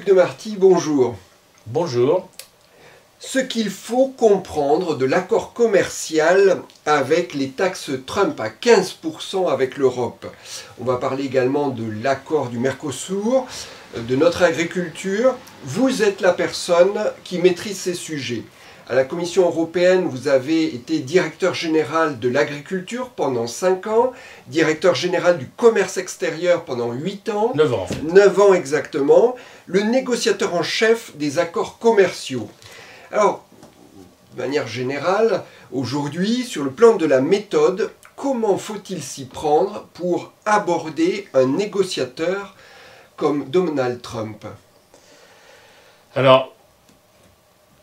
de Marty, bonjour. Bonjour. Ce qu'il faut comprendre de l'accord commercial avec les taxes Trump à 15% avec l'Europe. On va parler également de l'accord du Mercosur, de notre agriculture. Vous êtes la personne qui maîtrise ces sujets. À la Commission européenne, vous avez été directeur général de l'agriculture pendant 5 ans, directeur général du commerce extérieur pendant 8 ans. 9 ans en fait. 9 ans exactement. Le négociateur en chef des accords commerciaux. Alors, de manière générale, aujourd'hui, sur le plan de la méthode, comment faut-il s'y prendre pour aborder un négociateur comme Donald Trump? Alors,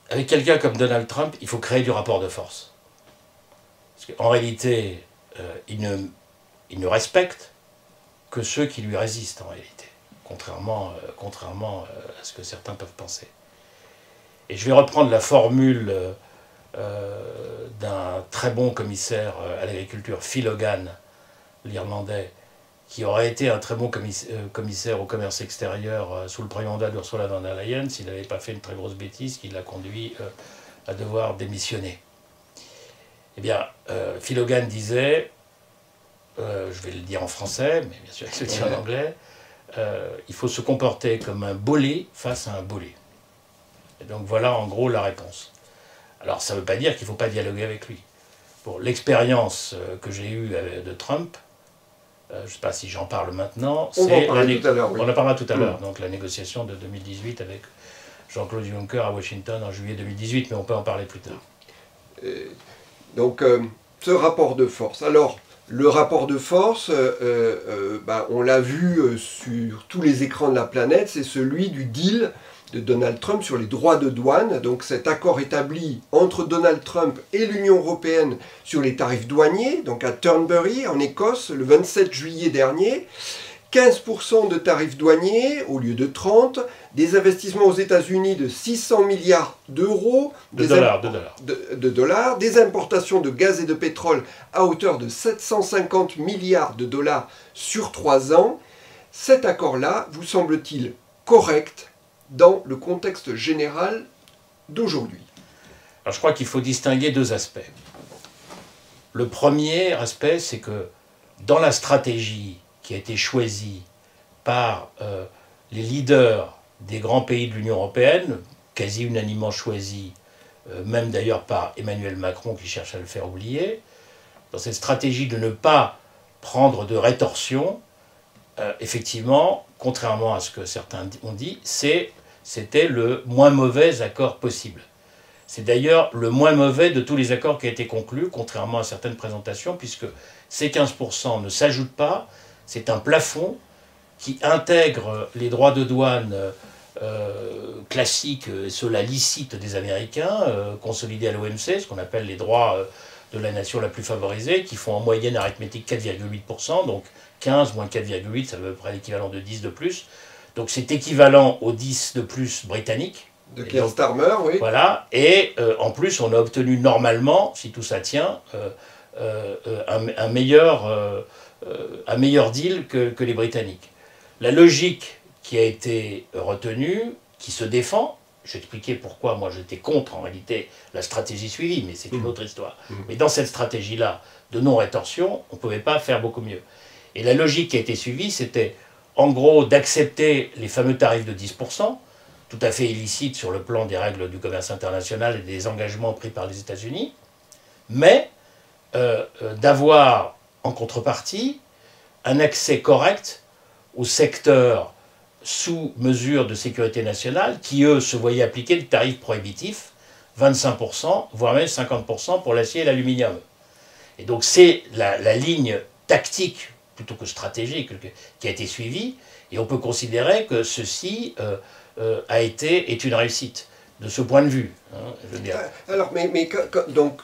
avec quelqu'un comme Donald Trump, il faut créer du rapport de force. Parce qu'en réalité, il ne respecte que ceux qui lui résistent, en réalité, contrairement à ce que certains peuvent penser. Et je vais reprendre la formule d'un très bon commissaire à l'agriculture, Phil Hogan, l'Irlandais, qui aurait été un très bon commissaire au commerce extérieur sous le premier mandat d'Ursula von der Leyen s'il n'avait pas fait une très grosse bêtise qui l'a conduit à devoir démissionner. Eh bien, Phil Hogan disait, je vais le dire en français, mais bien sûr il se le dit en anglais, il faut se comporter comme un bolé face à un bolé. Et donc voilà en gros la réponse. Alors ça ne veut pas dire qu'il ne faut pas dialoguer avec lui. Pour l'expérience que j'ai eue de Trump, je ne sais pas si j'en parle maintenant, on en parlera tout à l'heure, donc la négociation de 2018 avec Jean-Claude Juncker à Washington en juillet 2018, mais on peut en parler plus tard. Donc ce rapport de force. Alors, le rapport de force, on l'a vu sur tous les écrans de la planète, c'est celui du deal de Donald Trump sur les droits de douane. Donc cet accord établi entre Donald Trump et l'Union européenne sur les tarifs douaniers, donc à Turnberry en Écosse le 27 juillet dernier, 15% de tarifs douaniers au lieu de 30, des investissements aux États-Unis de 600 milliards d'euros, de dollars, des importations de gaz et de pétrole à hauteur de 750 milliards de dollars sur 3 ans. Cet accord-là vous semble-t-il correct dans le contexte général d'aujourd'hui? Alors je crois qu'il faut distinguer deux aspects. Le premier aspect, c'est que dans la stratégie qui a été choisie par les leaders des grands pays de l'Union européenne, quasi unanimement choisie, même d'ailleurs par Emmanuel Macron qui cherche à le faire oublier, dans cette stratégie de ne pas prendre de rétorsion, effectivement, contrairement à ce que certains ont dit, c'était le moins mauvais accord possible. C'est d'ailleurs le moins mauvais de tous les accords qui a été conclu, contrairement à certaines présentations, puisque ces 15% ne s'ajoutent pas, c'est un plafond qui intègre les droits de douane classiques, ceux-là licites des Américains, consolidés à l'OMC, ce qu'on appelle les droits de la nation la plus favorisée, qui font en moyenne arithmétique 4,8%, donc 15 moins 4,8, ça veut à peu près l'équivalent de 10 de plus. Donc c'est équivalent aux 10 de plus britanniques. De Keir Starmer, oui. Voilà, et en plus on a obtenu normalement, si tout ça tient, un meilleur deal que les Britanniques. La logique qui a été retenue, qui se défend, j'expliquais pourquoi moi j'étais contre en réalité la stratégie suivie, mais c'est une autre histoire. Mais dans cette stratégie-là de non-rétorsion, on ne pouvait pas faire beaucoup mieux. Et la logique qui a été suivie, c'était en gros d'accepter les fameux tarifs de 10%, tout à fait illicites sur le plan des règles du commerce international et des engagements pris par les États-Unis, mais d'avoir en contrepartie un accès correct aux secteurs sous mesure de sécurité nationale qui, eux, se voyaient appliquer des tarifs prohibitifs, 25%, voire même 50% pour l'acier et l'aluminium. Et donc c'est la ligne tactique plutôt que stratégique qui a été suivie, et on peut considérer que ceci est une réussite de ce point de vue. Hein, je veux dire. Alors, donc,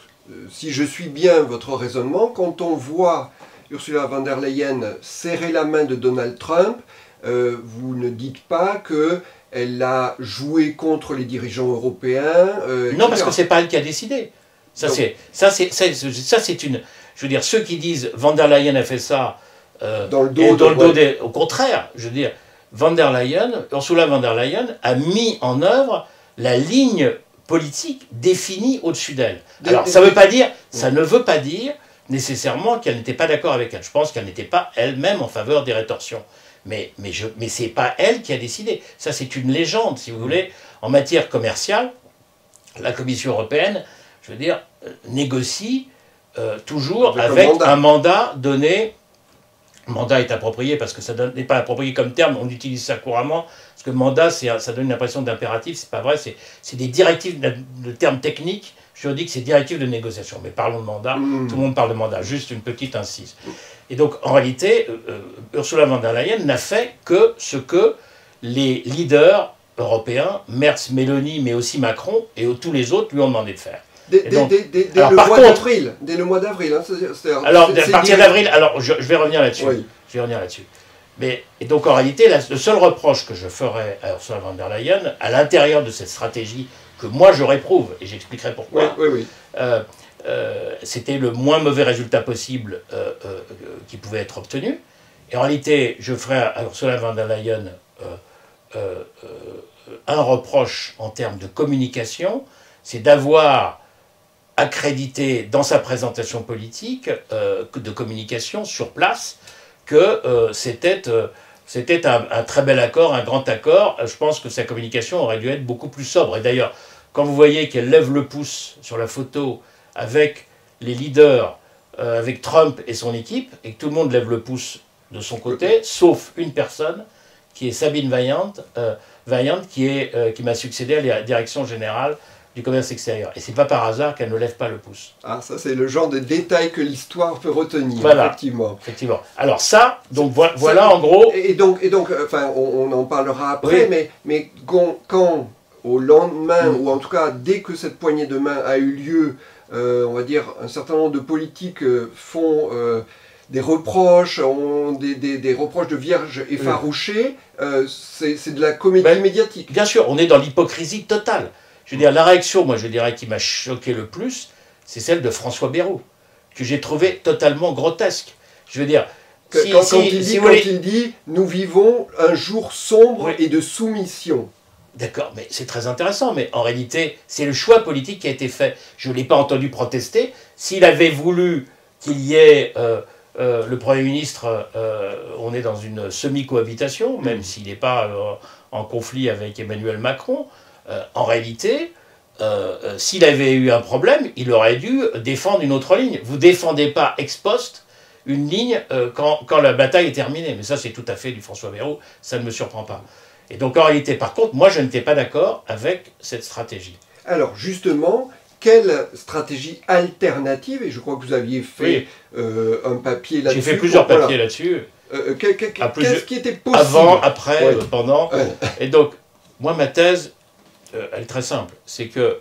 si je suis bien votre raisonnement, quand on voit Ursula von der Leyen serrer la main de Donald Trump, vous ne dites pas qu'elle a joué contre les dirigeants européens. Non, parce que c'est pas elle qui a décidé. Ça c'est une. Je veux dire, ceux qui disent von der Leyen a fait ça dans le dos au contraire, je veux dire, Ursula von der Leyen a mis en œuvre la ligne politique définie au-dessus d'elle. Alors, ça ne veut pas dire nécessairement qu'elle n'était pas d'accord avec elle. Je pense qu'elle n'était pas elle-même en faveur des rétorsions. Mais ce n'est pas elle qui a décidé. Ça, c'est une légende, si vous voulez. En matière commerciale, la Commission européenne, je veux dire, négocie toujours avec un mandat donné. Mandat est approprié parce que ça n'est pas approprié comme terme, on utilise ça couramment, parce que mandat, ça donne une impression d'impératif, c'est pas vrai, c'est des directives, le terme technique, juridique, c'est directives de négociation. Mais parlons de mandat, tout le monde parle de mandat, juste une petite incise. Et donc, en réalité, Ursula von der Leyen n'a fait que ce que les leaders européens, Merz, Meloni, mais aussi Macron, et tous les autres lui ont demandé de faire. Dès le mois d'avril. Hein, alors, à partir d'avril, alors je vais revenir là-dessus. Oui. Je vais revenir là-dessus. Et donc, en réalité, le seul reproche que je ferais à Ursula von der Leyen, à l'intérieur de cette stratégie que moi je réprouve, et j'expliquerai pourquoi, c'était le moins mauvais résultat possible qui pouvait être obtenu. Et en réalité, je ferais à Ursula von der Leyen un reproche en termes de communication, c'est d'avoir accrédité dans sa présentation politique de communication sur place que c'était un très bel accord, un grand accord. Je pense que sa communication aurait dû être beaucoup plus sobre. Et d'ailleurs, quand vous voyez qu'elle lève le pouce sur la photo avec les leaders, avec Trump et son équipe, et que tout le monde lève le pouce de son côté, sauf une personne, qui est Sabine Weyand, qui m'a succédé à la direction générale du commerce extérieur. Et c'est pas par hasard qu'elle ne lève pas le pouce. Ah, ça c'est le genre de détail que l'histoire peut retenir, voilà, effectivement. Alors ça, donc voilà en gros... Et donc enfin, on en parlera après, oui. mais quand au lendemain, ou en tout cas dès que cette poignée de main a eu lieu, on va dire un certain nombre de politiques font... des reproches, des reproches de vierges effarouchées, c'est de la comédie médiatique. Bien sûr, on est dans l'hypocrisie totale. Je veux dire, la réaction, moi je dirais, qui m'a choqué le plus, c'est celle de François Bayrou, que j'ai trouvé totalement grotesque. Je veux dire, quand il dit « nous vivons un jour sombre et de soumission ». D'accord, mais c'est très intéressant, mais en réalité, c'est le choix politique qui a été fait. Je ne l'ai pas entendu protester. S'il avait voulu qu'il y ait... le Premier ministre, on est dans une semi-cohabitation, même s'il n'est pas en conflit avec Emmanuel Macron. En réalité, s'il avait eu un problème, il aurait dû défendre une autre ligne. Vous ne défendez pas ex post une ligne quand la bataille est terminée. Mais ça, c'est tout à fait du François Bayrou, ça ne me surprend pas. Et donc, en réalité, par contre, moi, je n'étais pas d'accord avec cette stratégie. Alors, justement... Quelle stratégie alternative, et je crois que vous aviez fait un papier là-dessus. J'ai fait plusieurs papiers là-dessus. Qu'est-ce qui était possible? Avant, après, pendant. Et donc, moi, ma thèse, elle est très simple. C'est que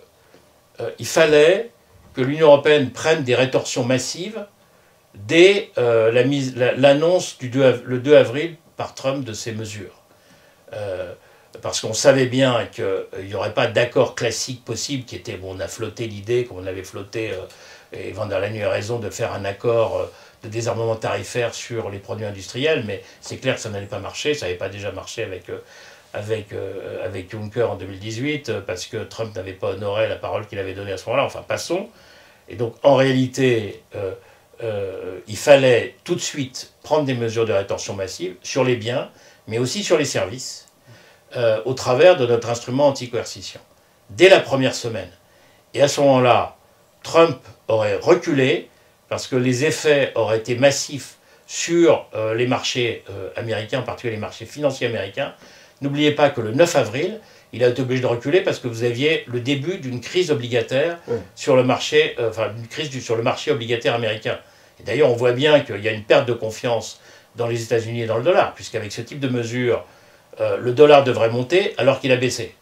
il fallait que l'Union européenne prenne des rétorsions massives dès l'annonce le 2 avril par Trump de ces mesures. Parce qu'on savait bien qu'il n'y aurait pas d'accord classique possible, qui était, bon, on a flotté l'idée, comme on avait flotté, et von der Leyen a raison de faire un accord de désarmement tarifaire sur les produits industriels, mais c'est clair que ça n'allait pas marcher, ça n'avait pas déjà marché avec Juncker en 2018, parce que Trump n'avait pas honoré la parole qu'il avait donnée à ce moment-là, enfin passons. Et donc en réalité, il fallait tout de suite prendre des mesures de rétorsion massive sur les biens, mais aussi sur les services, au travers de notre instrument anti-coercition, dès la première semaine. Et à ce moment-là, Trump aurait reculé, parce que les effets auraient été massifs sur les marchés américains, en particulier les marchés financiers américains. N'oubliez pas que le 9 avril, il a été obligé de reculer parce que vous aviez le début d'une crise obligataire sur le marché, sur le marché obligataire américain. Et d'ailleurs, on voit bien qu'il y a une perte de confiance dans les États-Unis et dans le dollar, puisqu'avec ce type de mesures, le dollar devrait monter alors qu'il a baissé.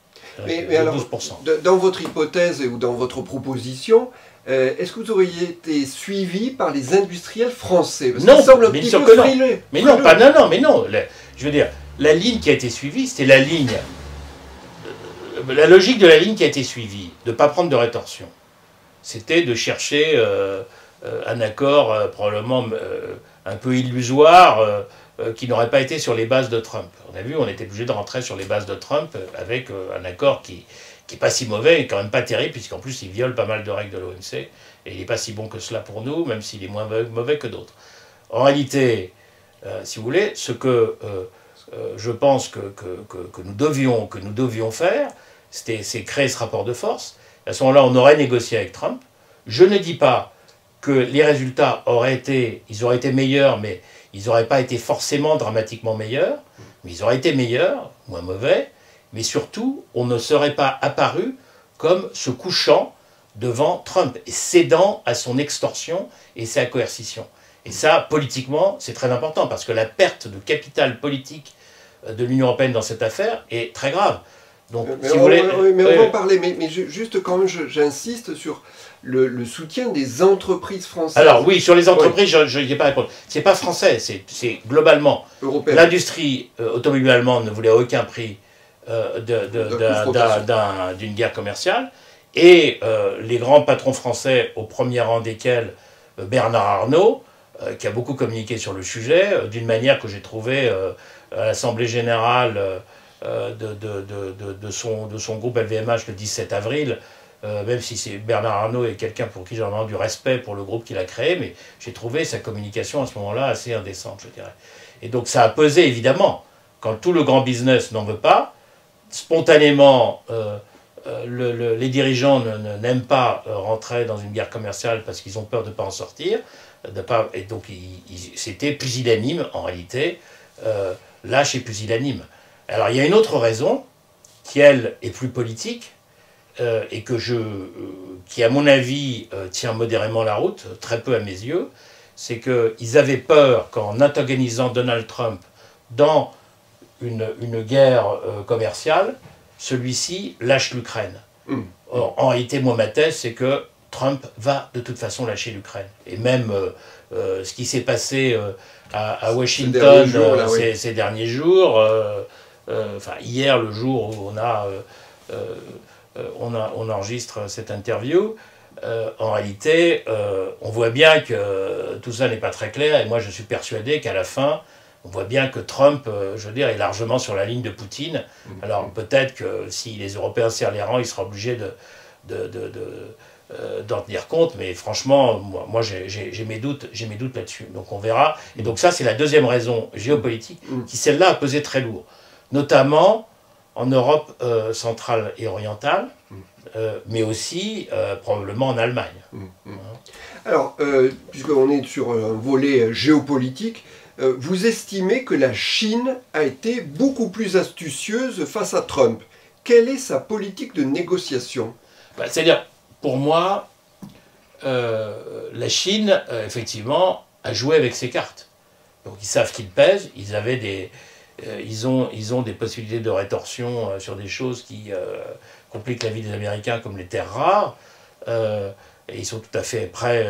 Mais alors, 12%. Dans votre hypothèse ou dans votre proposition, est-ce que vous auriez été suivi par les industriels français? Parce non, semble un petit peu frileux. Mais non, je veux dire, la ligne qui a été suivie, c'était la ligne... La logique de la ligne qui a été suivie, de ne pas prendre de rétorsion, c'était de chercher un accord probablement un peu illusoire qui n'aurait pas été sur les bases de Trump. On a vu, on était obligé de rentrer sur les bases de Trump avec un accord qui n'est pas si mauvais et quand même pas terrible, puisqu'en plus il viole pas mal de règles de l'OMC, et il n'est pas si bon que cela pour nous, même s'il est moins mauvais que d'autres. En réalité, si vous voulez, ce que je pense que nous devions faire, c'est créer ce rapport de force. À ce moment-là, on aurait négocié avec Trump. Je ne dis pas que les résultats auraient été meilleurs, mais ils n'auraient pas été forcément dramatiquement meilleurs, mais ils auraient été meilleurs, moins mauvais, mais surtout, on ne serait pas apparu comme se couchant devant Trump et cédant à son extorsion et sa coercition. Et ça, politiquement, c'est très important, parce que la perte de capital politique de l'Union européenne dans cette affaire est très grave. Donc, mais si vous voulez, on va en parler, mais juste quand même, j'insiste sur le soutien des entreprises françaises. Alors oui, sur les entreprises, je n'y ai pas à répondre. C'est pas français, c'est globalement. Européenne. L'industrie automobile allemande ne voulait aucun prix d'une guerre commerciale, et les grands patrons français, au premier rang desquels Bernard Arnault, qui a beaucoup communiqué sur le sujet, d'une manière que j'ai trouvée à l'Assemblée Générale de son groupe LVMH le 17 avril, même si Bernard Arnault est quelqu'un pour qui j'ai vraiment du respect pour le groupe qu'il a créé, mais j'ai trouvé sa communication à ce moment-là assez indécente, je dirais. Et donc ça a pesé, évidemment, quand tout le grand business n'en veut pas, spontanément, les dirigeants n'aiment pas rentrer dans une guerre commerciale parce qu'ils ont peur de ne pas en sortir, et donc c'était pusillanime, en réalité, lâche et pusillanime. Alors il y a une autre raison, qui elle est plus politique, et qui à mon avis tient modérément la route, très peu à mes yeux, c'est qu'ils avaient peur qu'en antagonisant Donald Trump dans une guerre commerciale, celui-ci lâche l'Ukraine. Or, en réalité, moi, ma thèse, c'est que Trump va de toute façon lâcher l'Ukraine. Et même ce qui s'est passé à Washington ces derniers jours, enfin hier, le jour où on enregistre cette interview, en réalité, on voit bien que tout ça n'est pas très clair, et moi je suis persuadé qu'à la fin, on voit bien que Trump, je veux dire, est largement sur la ligne de Poutine. Alors peut-être que si les Européens serrent les rangs, il sera obligé d'en tenir compte, mais franchement, moi j'ai mes doutes là-dessus. Donc on verra. Et donc ça, c'est la deuxième raison géopolitique qui, celle-là, a pesé très lourd. Notamment en Europe centrale et orientale, mais aussi probablement en Allemagne. Alors, puisqu'on est sur un volet géopolitique, vous estimez que la Chine a été beaucoup plus astucieuse face à Trump. Quelle est sa politique de négociation? C'est-à-dire, pour moi, la Chine, effectivement, a joué avec ses cartes. Donc ils savent qu'ils pèsent, ils ont des possibilités de rétorsion sur des choses qui compliquent la vie des Américains, comme les terres rares. Et ils sont tout à fait prêts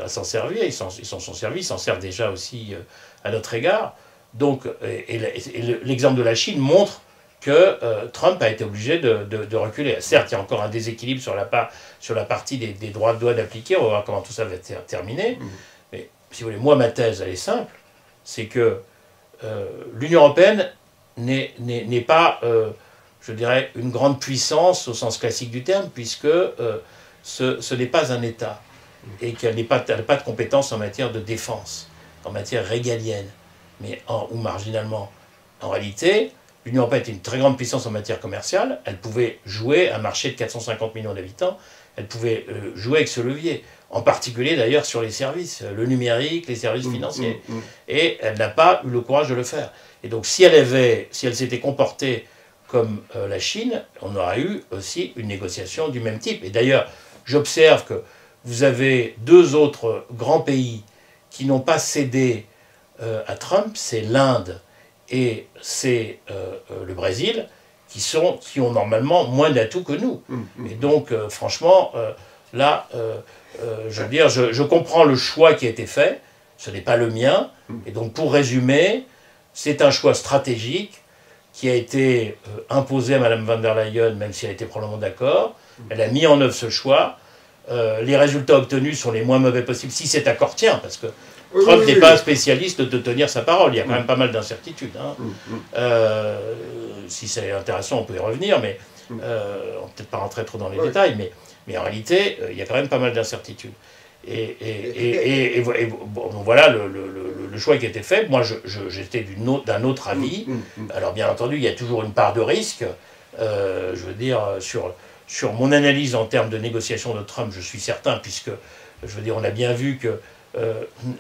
à s'en servir, ils s'en sont servis, ils s'en servent déjà aussi à notre égard. Donc, l'exemple de la Chine montre que Trump a été obligé de reculer. Certes, il y a encore un déséquilibre sur la partie des droits de douane appliqués, on va voir comment tout ça va être terminé. Mais si vous voulez, moi, ma thèse, elle est simple, c'est que l'Union européenne n'est pas, je dirais, une grande puissance au sens classique du terme, puisque ce n'est pas un État, et qu'elle n'a pas de compétences en matière de défense, en matière régalienne, ou marginalement. En réalité, l'Union européenne est une très grande puissance en matière commerciale, elle pouvait jouer un marché de 450 millions d'habitants, elle pouvait jouer avec ce levier, en particulier d'ailleurs sur les services, le numérique, les services financiers. Et elle n'a pas eu le courage de le faire. Et donc si elle s'était comportée comme la Chine, on aurait eu aussi une négociation du même type. Et d'ailleurs, j'observe que vous avez deux autres grands pays qui n'ont pas cédé à Trump, c'est l'Inde et c'est le Brésil, qui ont normalement moins d'atouts que nous. Et donc, franchement, là, je veux dire, je comprends le choix qui a été fait, ce n'est pas le mien, et donc pour résumer, c'est un choix stratégique qui a été imposé à Mme von der Leyen, même si elle était probablement d'accord. Elle a mis en œuvre ce choix. Les résultats obtenus sont les moins mauvais possibles, si cet accord tient, parce que Trump n'est pas un spécialiste de tenir sa parole. Il y a quand même pas mal d'incertitudes. Hein. Si c'est intéressant, on peut y revenir, mais on ne va peut-être pas rentrer trop dans les détails, mais en réalité, il y a quand même pas mal d'incertitudes. Et bon, voilà le choix qui a été fait. Moi, j'étais d'un autre avis. Alors, bien entendu, il y a toujours une part de risque. Je veux dire, sur mon analyse en termes de négociation de Trump, je suis certain, puisque, je veux dire, on a bien vu que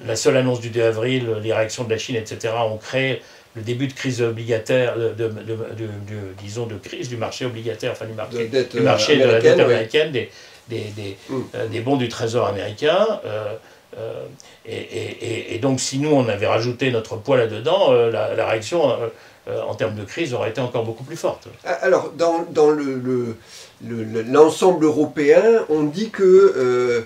la seule annonce du 2 avril, les réactions de la Chine, etc., ont créé le début de crise obligataire, disons, de crise du marché obligataire, enfin du marché de la dette américaine, des bons du Trésor américain. Et donc, si nous, on avait rajouté notre poids là-dedans, la réaction en termes de crise aurait été encore beaucoup plus forte. Alors, dans l'ensemble européen, on dit que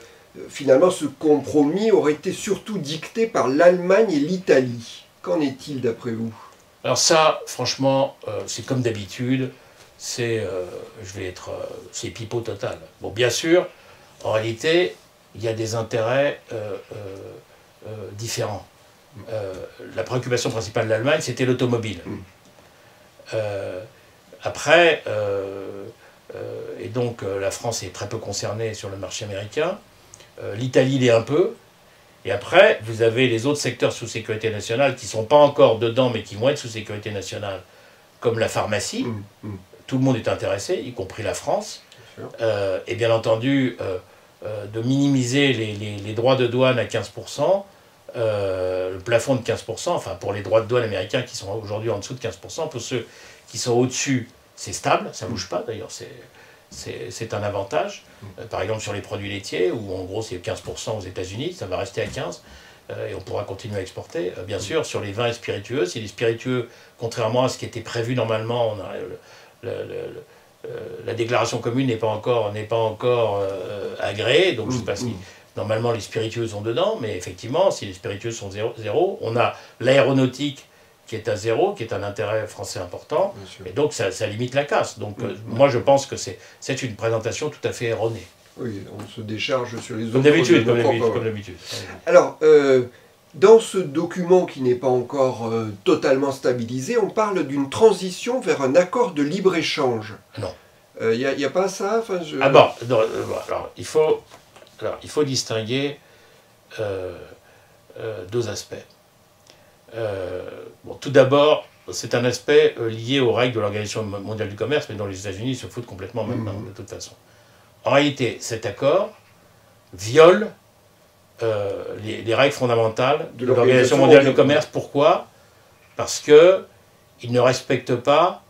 finalement, ce compromis aurait été surtout dicté par l'Allemagne et l'Italie. Qu'en est-il d'après vous? Alors ça, franchement, c'est comme d'habitude, c'est pipeau total. Bon, bien sûr, en réalité, il y a des intérêts différents. La préoccupation principale de l'Allemagne, c'était l'automobile. Après, et donc la France est très peu concernée sur le marché américain, l'Italie l'est un peu, et après, vous avez les autres secteurs sous sécurité nationale qui ne sont pas encore dedans, mais qui vont être sous sécurité nationale, comme la pharmacie. Tout le monde est intéressé, y compris la France. Et bien entendu, de minimiser les droits de douane à 15%, le plafond de 15%, enfin pour les droits de douane américains qui sont aujourd'hui en dessous de 15%, pour ceux qui sont au-dessus, c'est stable, ça ne bouge pas d'ailleurs, c'est un avantage. Par exemple sur les produits laitiers, où en gros c'est 15% aux États-Unis, ça va rester à 15%, et on pourra continuer à exporter. Bien sûr, sur les vins et spiritueux, si les spiritueux, contrairement à ce qui était prévu normalement, la déclaration commune n'est pas encore agréée, donc je ne sais pas si normalement les spiritueux sont dedans, mais effectivement, si les spiritueux sont zéro, on a l'aéronautique qui est à zéro, qui est un intérêt français important, et donc ça limite la casse. Donc moi je pense que c'est une présentation tout à fait erronée. Oui, on se décharge sur les autres. Comme d'habitude. Alors, dans ce document qui n'est pas encore totalement stabilisé, on parle d'une transition vers un accord de libre-échange. Non. Il n'y a pas ça Ah bon, non, alors, il faut distinguer deux aspects. Bon, tout d'abord, c'est un aspect lié aux règles de l'Organisation mondiale du commerce, mais dont les États-Unis se foutent complètement maintenant, de toute façon. En réalité, cet accord viole les règles fondamentales de l'Organisation mondiale du commerce. Pourquoi? Parce qu'il ne respecte pas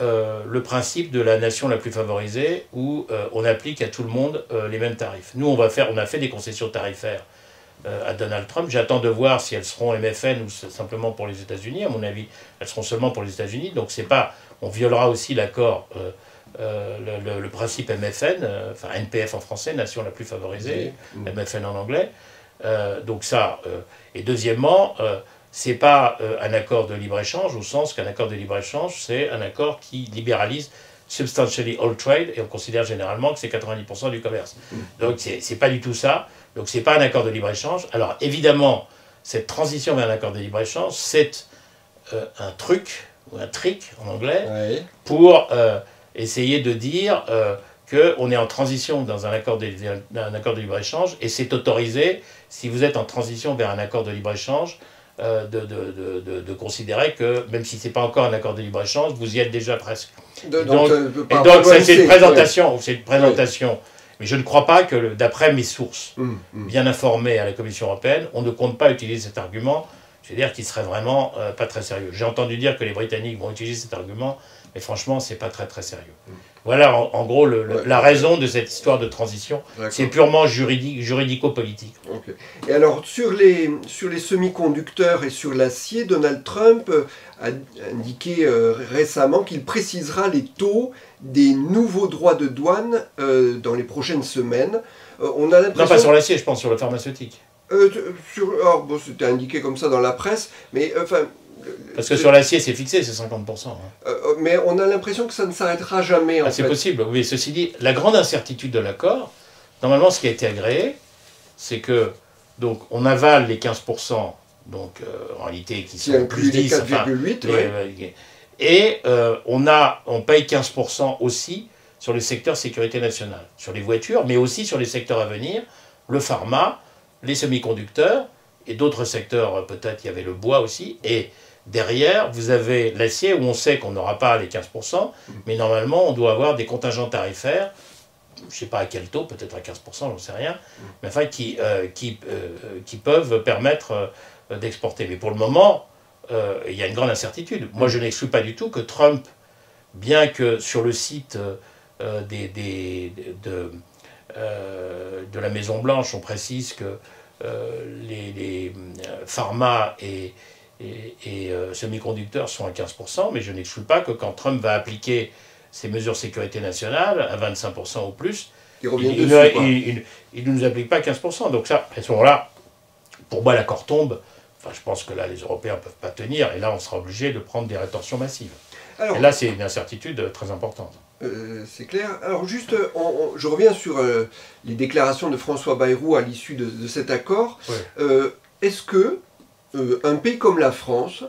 le principe de la nation la plus favorisée, où on applique à tout le monde les mêmes tarifs. Nous, on a fait des concessions tarifaires à Donald Trump. J'attends de voir si elles seront MFN ou simplement pour les États-Unis. À mon avis, elles seront seulement pour les États-Unis. Donc c'est pas, on violera aussi l'accord, le principe MFN, enfin NPF en français, nation la plus favorisée, MFN en anglais. Donc ça. Et deuxièmement, c'est pas un accord de libre-échange, au sens qu'un accord de libre-échange, c'est un accord qui libéralise substantially all trade, et on considère généralement que c'est 90% du commerce. Donc c'est pas du tout ça. Donc c'est pas un accord de libre-échange. Alors évidemment, cette transition vers un accord de libre-échange, c'est un truc, ou un trick en anglais, pour essayer de dire qu'on est en transition dans un accord de libre-échange, et c'est autorisé, si vous êtes en transition vers un accord de libre-échange, de considérer que, même si ce n'est pas encore un accord de libre-échange, vous y êtes déjà presque. Donc c'est une présentation, mais je ne crois pas que, d'après mes sources bien informées à la Commission européenne, on ne compte pas utiliser cet argument. Je veux dire qu'il serait vraiment pas très sérieux. J'ai entendu dire que les Britanniques vont utiliser cet argument, mais franchement, c'est pas très très sérieux. Voilà en gros la raison de cette histoire de transition. C'est purement juridico-politique. Okay. Et alors, sur les semi-conducteurs et sur l'acier, Donald Trump a indiqué récemment qu'il précisera les taux des nouveaux droits de douane dans les prochaines semaines. On a l'impression... Non, pas sur l'acier, je pense sur le pharmaceutique. Bon, c'était indiqué comme ça dans la presse, mais enfin... Parce que sur l'acier, c'est fixé, c'est 50%. Mais on a l'impression que ça ne s'arrêtera jamais, en fait. C'est possible, mais ceci dit, la grande incertitude de l'accord, normalement, ce qui a été agréé, c'est que Donc on avale les 15%, donc en réalité qui sont plus 10, 4,8, et on paye 15% aussi sur le secteur sécurité nationale, sur les voitures, mais aussi sur les secteurs à venir, le pharma, les semi-conducteurs, et d'autres secteurs, peut-être il y avait le bois aussi, et derrière, vous avez l'acier, où on sait qu'on n'aura pas les 15%, mais normalement, on doit avoir des contingents tarifaires, je ne sais pas à quel taux, peut-être à 15%, j'en sais rien, mais enfin qui peuvent permettre d'exporter. Mais pour le moment, il y a une grande incertitude. Moi, je n'exclus pas du tout que Trump, bien que sur le site de la Maison-Blanche, on précise que les pharma et semi-conducteurs sont à 15%, mais je n'exclus pas que quand Trump va appliquer ces mesures de sécurité nationale à 25% ou plus, il ne nous applique pas 15%. Donc ça, à ce moment-là, pour moi, l'accord tombe. Enfin, je pense que là, les Européens ne peuvent pas tenir, et là, on sera obligé de prendre des rétorsions massives. Alors, et là, c'est une incertitude très importante. C'est clair. Alors juste, je reviens sur les déclarations de François Bayrou à l'issue de cet accord. Oui. Est-ce que un pays comme la France,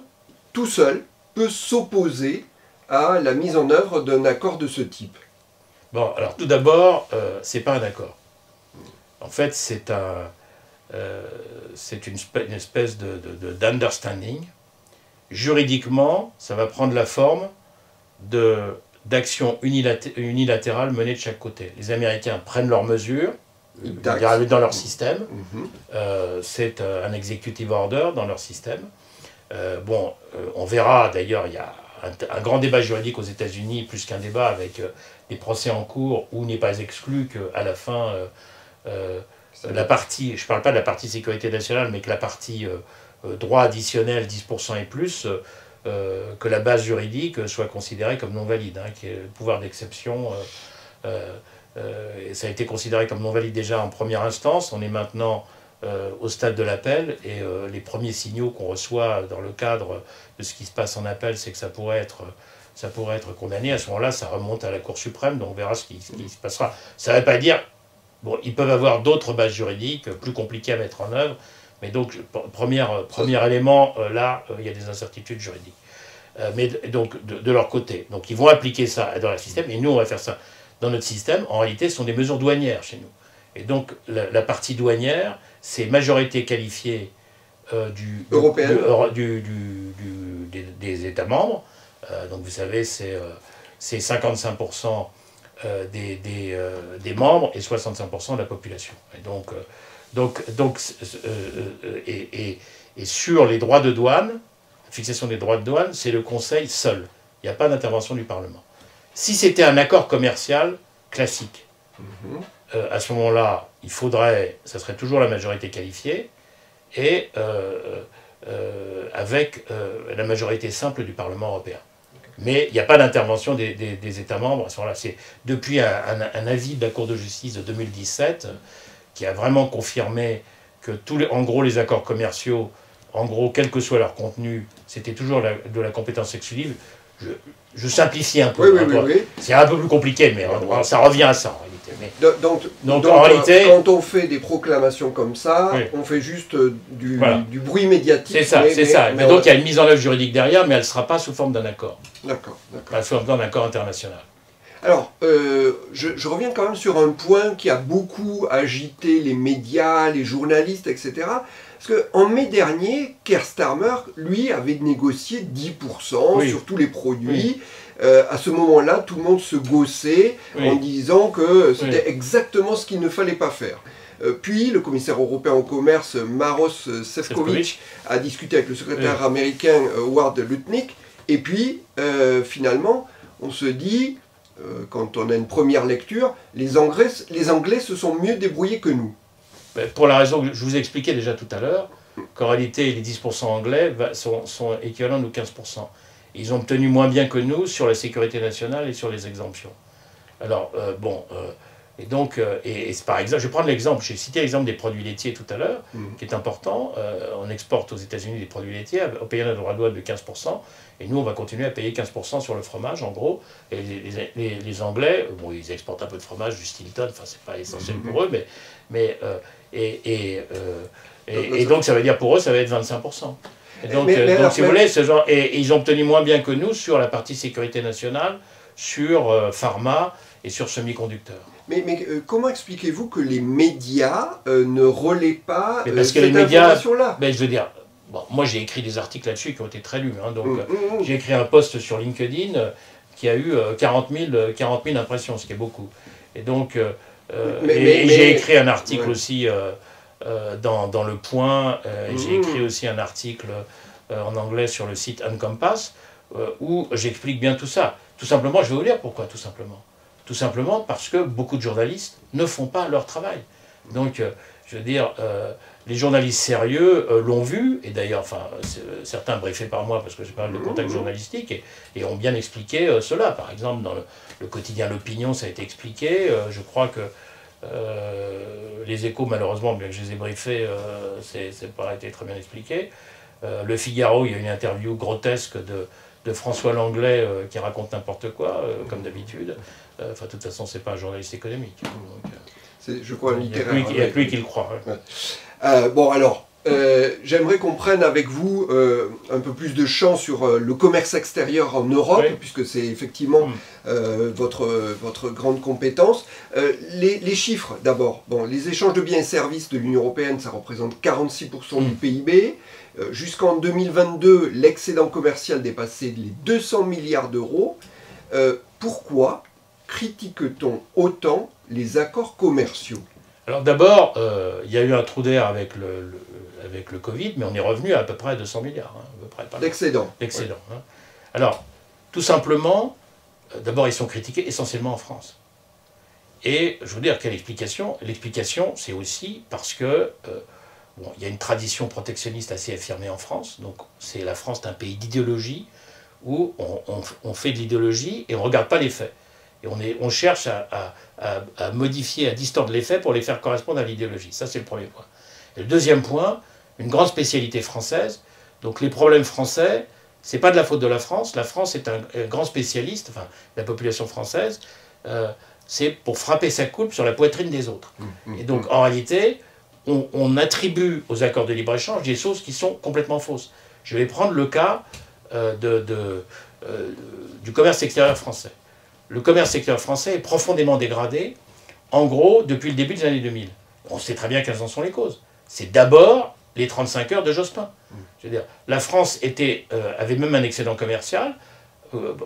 tout seul, peut s'opposer à la mise en œuvre d'un accord de ce type? Bon, alors tout d'abord, c'est pas un accord. En fait, c'est une espèce d'understanding. Juridiquement, ça va prendre la forme d'actions unilatérales menées de chaque côté. Les Américains prennent leurs mesures, dans leur système. C'est un executive order dans leur système. On verra, d'ailleurs, il y a un grand débat juridique aux États-Unis, plus qu'un débat avec des procès en cours, où il n'est pas exclu qu'à la fin, la partie, je ne parle pas de la partie sécurité nationale, mais que la partie droit additionnel 10% et plus, que la base juridique soit considérée comme non valide, qui est le pouvoir d'exception. Ça a été considéré comme non valide déjà en première instance. On est maintenant au stade de l'appel, et les premiers signaux qu'on reçoit dans le cadre de ce qui se passe en appel, c'est que ça pourrait être condamné. À ce moment-là, ça remonte à la Cour suprême, donc on verra ce qui se passera. Ça ne veut pas dire... Bon, ils peuvent avoir d'autres bases juridiques plus compliquées à mettre en œuvre, mais donc, premier élément, là, il y a des incertitudes juridiques. Mais donc, de leur côté. Donc, ils vont appliquer ça dans leur système, et nous, on va faire ça dans notre système. En réalité, ce sont des mesures douanières chez nous. Et donc, la partie douanière, c'est majorité qualifiée des États membres. Donc, vous savez, c'est 55% des membres et 65% de la population. Et sur les droits de douane, la fixation des droits de douane, c'est le Conseil seul. Il n'y a pas d'intervention du Parlement. Si c'était un accord commercial classique, à ce moment-là, ça serait toujours la majorité qualifiée, et avec la majorité simple du Parlement européen. Mais il n'y a pas d'intervention des États membres à ce moment-là. C'est depuis un avis de la Cour de justice de 2017 qui a vraiment confirmé que en gros, les accords commerciaux, en gros, quel que soit leur contenu, c'était toujours de la compétence exclusive. Je simplifie un peu. Oui. C'est un peu plus compliqué, mais ça revient à ça en réalité. Mais, donc en réalité, quand on fait des proclamations comme ça, on fait juste du bruit médiatique. C'est ça. Mais donc il y a une mise en œuvre juridique derrière, mais elle ne sera pas sous forme d'un accord. D'accord. Pas sous forme d'un accord international. Alors, je reviens quand même sur un point qui a beaucoup agité les médias, les journalistes, etc. Parce qu'en mai dernier, Keir Starmer, lui, avait négocié 10% sur tous les produits. À ce moment-là, tout le monde se gaussait en disant que c'était exactement ce qu'il ne fallait pas faire. Puis, le commissaire européen au commerce, Maros Sefcovic, a discuté avec le secrétaire américain Howard Lutnick. Et puis, finalement, on se dit, quand on a une première lecture, les Anglais se sont mieux débrouillés que nous. Pour la raison que je vous ai expliqué déjà tout à l'heure, qu'en réalité, les 10% anglais sont équivalents à nous 15%. Ils ont obtenu moins bien que nous sur la sécurité nationale et sur les exemptions. Alors, Et donc, par exemple, je vais prendre l'exemple, j'ai cité l'exemple des produits laitiers tout à l'heure, qui est important. On exporte aux États-Unis des produits laitiers, en payant un droit de douane de 15%, et nous, on va continuer à payer 15% sur le fromage, en gros. Et les Anglais, bon, ils exportent un peu de fromage, du Stilton, enfin, c'est pas essentiel pour eux, et donc, ça veut dire pour eux, ça va être 25%. Et donc, si vous voulez, et ils ont obtenu moins bien que nous sur la partie sécurité nationale, sur pharma et sur semi-conducteurs. Mais comment expliquez-vous que les médias ne relaient pas cette information-là? Je veux dire, bon, moi j'ai écrit des articles là-dessus qui ont été très lus. Hein, donc j'ai écrit un post sur LinkedIn qui a eu 40 000 impressions, ce qui est beaucoup. Et donc, j'ai écrit un article aussi dans Le Point, j'ai écrit aussi un article en anglais sur le site Uncompass, où j'explique bien tout ça. Tout simplement, je vais vous dire pourquoi, tout simplement. Tout simplement parce que beaucoup de journalistes ne font pas leur travail. Donc, je veux dire, les journalistes sérieux l'ont vu, et d'ailleurs, enfin, certains briefés par moi, parce que j'ai pas mal de contacts journalistiques, et ont bien expliqué cela. Par exemple, dans le quotidien L'Opinion, ça a été expliqué. Je crois que les Échos, malheureusement, bien que je les ai briefés, c'est pas été très bien expliqué. Le Figaro, il y a une interview grotesque de François Langlais qui raconte n'importe quoi, comme d'habitude. Enfin, de toute façon, c'est pas un journaliste économique. C'est, je crois, littéraire. Il n'y a que lui qui le croit. Ouais. Bon, alors, j'aimerais qu'on prenne avec vous un peu plus de champ sur le commerce extérieur en Europe, puisque c'est effectivement votre grande compétence. Les chiffres, d'abord. Bon, les échanges de biens et services de l'Union européenne, ça représente 46% du PIB. Jusqu'en 2022, l'excédent commercial dépassait les 200 milliards d'euros. Pourquoi critique-t-on autant les accords commerciaux? Alors d'abord, il y a eu un trou d'air avec le Covid, mais on est revenu à peu près à 200 milliards. Hein, d'excédent. D'excédent. Ouais. Hein. Alors, tout simplement, d'abord, ils sont critiqués essentiellement en France. Et je veux dire, quelle explication? L'explication, c'est aussi parce que bon, il y a une tradition protectionniste assez affirmée en France. Donc, la France est un pays d'idéologie où on fait de l'idéologie et on ne regarde pas les faits. Et on cherche à modifier, à distordre les faits pour les faire correspondre à l'idéologie. Ça, c'est le premier point. Et le deuxième point, une grande spécialité française. Donc les problèmes français, ce n'est pas de la faute de la France. La France est un grand spécialiste, enfin, la population française, c'est pour frapper sa coupe sur la poitrine des autres. Et donc, en réalité, on attribue aux accords de libre-échange des choses qui sont complètement fausses. Je vais prendre le cas du commerce extérieur français. Le commerce extérieur français est profondément dégradé, en gros, depuis le début des années 2000. On sait très bien quelles en sont les causes. C'est d'abord les 35 heures de Jospin. Je veux dire, la France avait même un excédent commercial.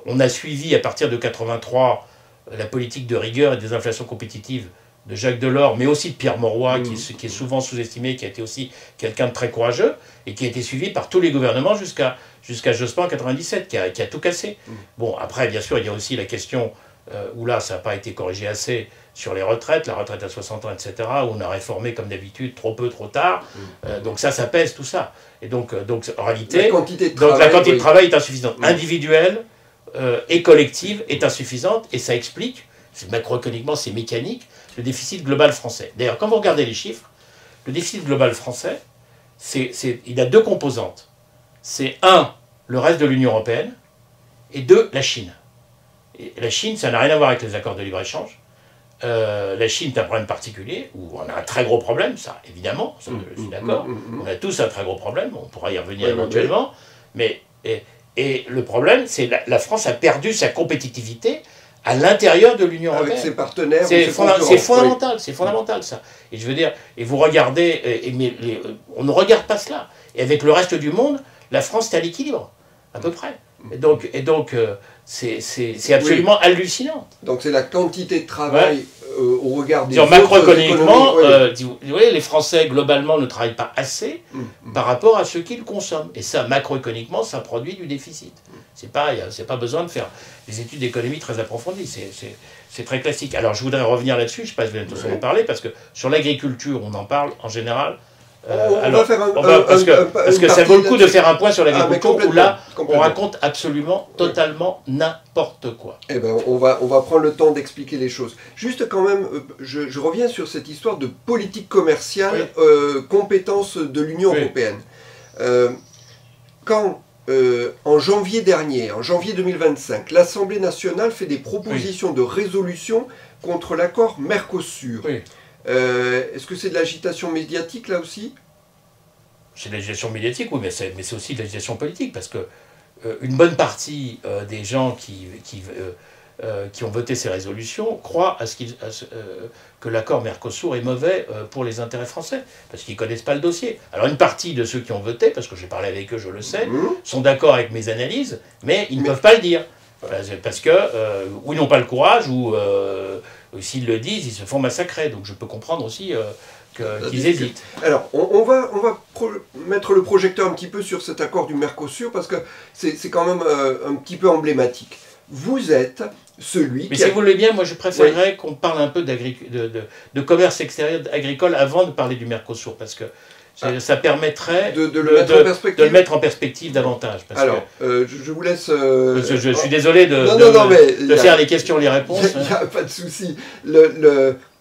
On a suivi, à partir de 1983, la politique de rigueur et des inflations compétitives de Jacques Delors, mais aussi de Pierre Mauroy, qui est souvent sous-estimé, qui a été aussi quelqu'un de très courageux, et qui a été suivi par tous les gouvernements jusqu'à Jospin en 1997, qui a tout cassé. Bon, après, bien sûr, il y a aussi la question, où là, ça n'a pas été corrigé assez, sur les retraites, la retraite à 60 ans, etc., où on a réformé, comme d'habitude, trop peu, trop tard. Donc ça pèse, tout ça. Et donc en réalité, la quantité de travail est insuffisante. Individuelle et collective est insuffisante, et ça explique, macroéconomiquement, c'est mécanique, le déficit global français. D'ailleurs, quand vous regardez les chiffres, le déficit global français, il a deux composantes. C'est un, le reste de l'Union européenne, et deux, la Chine. Et la Chine, ça n'a rien à voir avec les accords de libre-échange. La Chine est un problème particulier, où on a un très gros problème, ça, évidemment, ça, je suis d'accord. On a tous un très gros problème, on pourra y revenir éventuellement. Mais, et le problème, c'est que la France a perdu sa compétitivité à l'intérieur de l'Union européenne. Avec ses partenaires. C'est fondamental, c'est fondamental ça. Et je veux dire, et vous regardez, on ne regarde pas cela. Et avec le reste du monde, la France est à l'équilibre, à peu près. Et donc c'est absolument hallucinant. Donc c'est la quantité de travail au regard des autres macroéconomiquement, vous voyez, les Français globalement ne travaillent pas assez par rapport à ce qu'ils consomment. Et ça, macroéconomiquement, ça produit du déficit. C'est pas besoin de faire des études d'économie très approfondies. C'est très classique. Alors je voudrais revenir là-dessus, je ne sais pas si vous allez tous en parler, parce que sur l'agriculture, on en parle en général Parce que ça vaut le coup de faire un point sur l'agriculture, où là, on raconte absolument, totalement n'importe quoi. Eh ben, on va prendre le temps d'expliquer les choses. Juste quand même, je reviens sur cette histoire de politique commerciale, compétence de l'Union européenne. Quand, en janvier dernier, en janvier 2025, l'Assemblée nationale fait des propositions de résolution contre l'accord Mercosur. Est-ce que c'est de l'agitation médiatique là aussi? C'est de l'agitation médiatique, oui, mais c'est aussi de l'agitation politique, parce que une bonne partie des gens qui ont voté ces résolutions croient que l'accord Mercosur est mauvais pour les intérêts français, parce qu'ils ne connaissent pas le dossier. Alors une partie de ceux qui ont voté, parce que j'ai parlé avec eux, je le sais, sont d'accord avec mes analyses, mais ils ne peuvent pas le dire. Parce que, ou ils n'ont pas le courage, ou s'ils le disent, ils se font massacrer. Donc je peux comprendre aussi qu'ils hésitent. Alors, on va mettre le projecteur un petit peu sur cet accord du Mercosur, parce que c'est quand même un petit peu emblématique. Vous êtes celui Mais si vous voulez bien, moi je préférerais qu'on parle un peu de commerce extérieur agricole avant de parler du Mercosur, parce que ça permettrait de le mettre en perspective davantage. Parce alors, je vous laisse... je suis désolé de faire les questions et les réponses. Il n'y a pas de souci.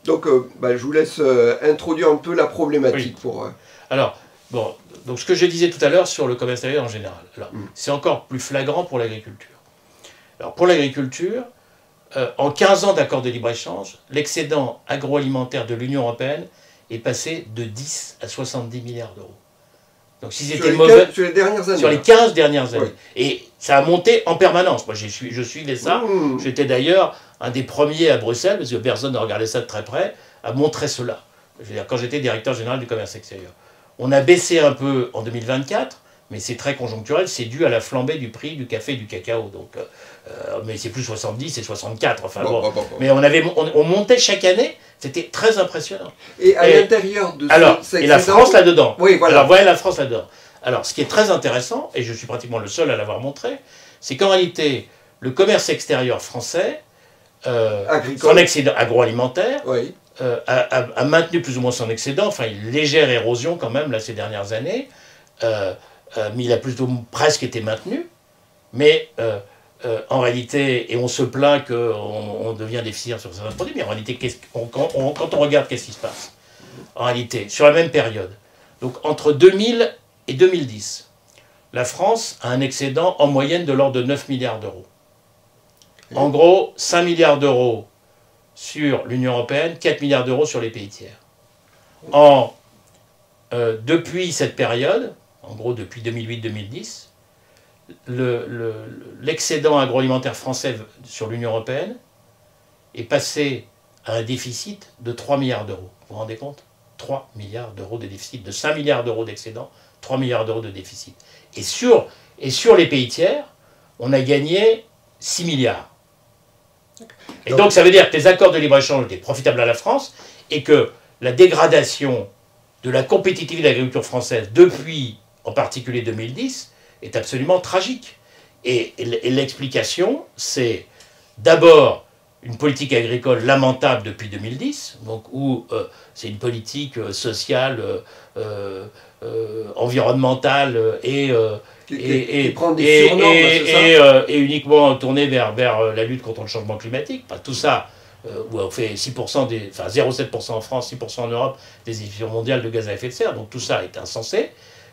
Donc, je vous laisse introduire un peu la problématique. Alors, bon, donc ce que je disais tout à l'heure sur le commerce extérieur en général, c'est encore plus flagrant pour l'agriculture. Alors, pour l'agriculture, en 15 ans d'accord de libre-échange, l'excédent agroalimentaire de l'Union européenne est passé de 10 à 70 milliards d'euros. Donc si c'était mauvais... Sur les dernières années. Sur les 15 dernières années. Et ça a monté en permanence. Moi, je suivais ça. J'étais d'ailleurs un des premiers à Bruxelles, parce que personne ne regardait ça de très près, à montrer cela. Je veux dire, quand j'étais directeur général du commerce extérieur. On a baissé un peu en 2024, mais c'est très conjoncturel, c'est dû à la flambée du prix du café et du cacao. Donc, mais c'est plus 70, c'est 64. Enfin, Mais on montait chaque année, c'était très impressionnant. Et à l'intérieur de et la France là-dedans. Oui, voilà. Alors, voilà la France là-dedans. Alors, ce qui est très intéressant, et je suis pratiquement le seul à l'avoir montré, c'est qu'en réalité, le commerce extérieur français, son excédent agroalimentaire, a maintenu plus ou moins son excédent, enfin une légère érosion quand même là, ces dernières années, mais il a plutôt presque été maintenu, mais en réalité, et on se plaint qu'on devient déficitaire sur certains produits, mais en réalité, quand on regarde qu'est-ce qui se passe, en réalité, sur la même période, donc entre 2000 et 2010, la France a un excédent en moyenne de l'ordre de 9 milliards d'euros. En gros, 5 milliards d'euros sur l'Union européenne, 4 milliards d'euros sur les pays tiers. Depuis cette période, en gros depuis 2008-2010, l'excédent agroalimentaire français sur l'Union européenne est passé à un déficit de 3 milliards d'euros. Vous vous rendez compte? 3 milliards d'euros de déficit, de 5 milliards d'euros d'excédent, 3 milliards d'euros de déficit. Et sur les pays tiers, on a gagné 6 milliards. Et donc ça veut dire que les accords de libre-échange étaient profitables à la France et que la dégradation de la compétitivité de l'agriculture française depuis, en particulier 2010, est absolument tragique. Et l'explication, c'est d'abord une politique agricole lamentable depuis 2010, donc où c'est une politique sociale, environnementale et uniquement tournée vers la lutte contre le changement climatique. Enfin, tout ça, où on fait 6%, 0,7% en France, 6% en Europe des émissions mondiales de gaz à effet de serre, donc tout ça est insensé.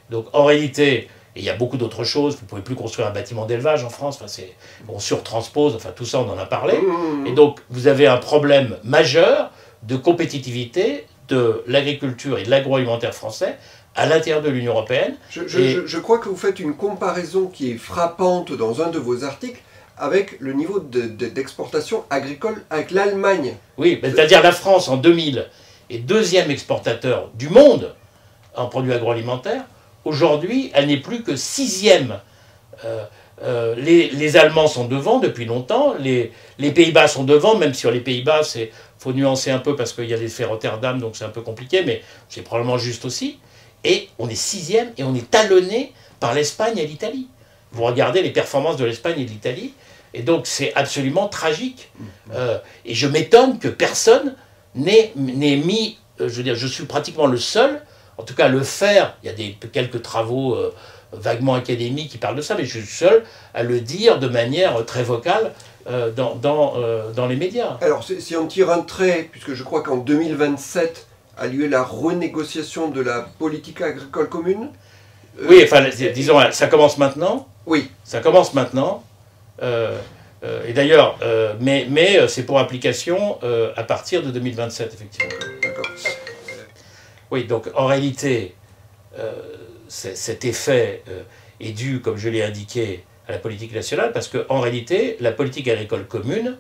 Donc en réalité, et il y a beaucoup d'autres choses, vous ne pouvez plus construire un bâtiment d'élevage en France, enfin, on surtranspose, enfin tout ça on en a parlé. Et donc vous avez un problème majeur de compétitivité de l'agriculture et de l'agroalimentaire français à l'intérieur de l'Union européenne. Je crois que vous faites une comparaison qui est frappante dans un de vos articles avec le niveau d'exportation agricole avec l'Allemagne. Oui, c'est-à-dire la France en 2000 est deuxième exportateur du monde en produits agroalimentaires. Aujourd'hui, elle n'est plus que sixième. Les Allemands sont devant depuis longtemps, les Pays-Bas sont devant, même si sur les Pays-Bas, il faut nuancer un peu parce qu'il y a l'effet Rotterdam, donc c'est un peu compliqué, mais c'est probablement juste aussi. Et on est sixième et on est talonné par l'Espagne et l'Italie. Vous regardez les performances de l'Espagne et de l'Italie, et donc c'est absolument tragique. Et je m'étonne que personne n'ait mis, je veux dire, je suis pratiquement le seul en tout cas le faire. Il y a quelques travaux vaguement académiques qui parlent de ça, mais je suis seul à le dire de manière très vocale dans les médias. Alors, si on tire un trait, puisque je crois qu'en 2027 a lieu la renégociation de la politique agricole commune. Oui, enfin, disons, ça commence maintenant. Oui. Ça commence maintenant. Et d'ailleurs, mais c'est pour application à partir de 2027, effectivement. D'accord. Oui, donc en réalité, cet effet est dû, comme je l'ai indiqué, à la politique nationale, parce qu'en réalité, la politique agricole commune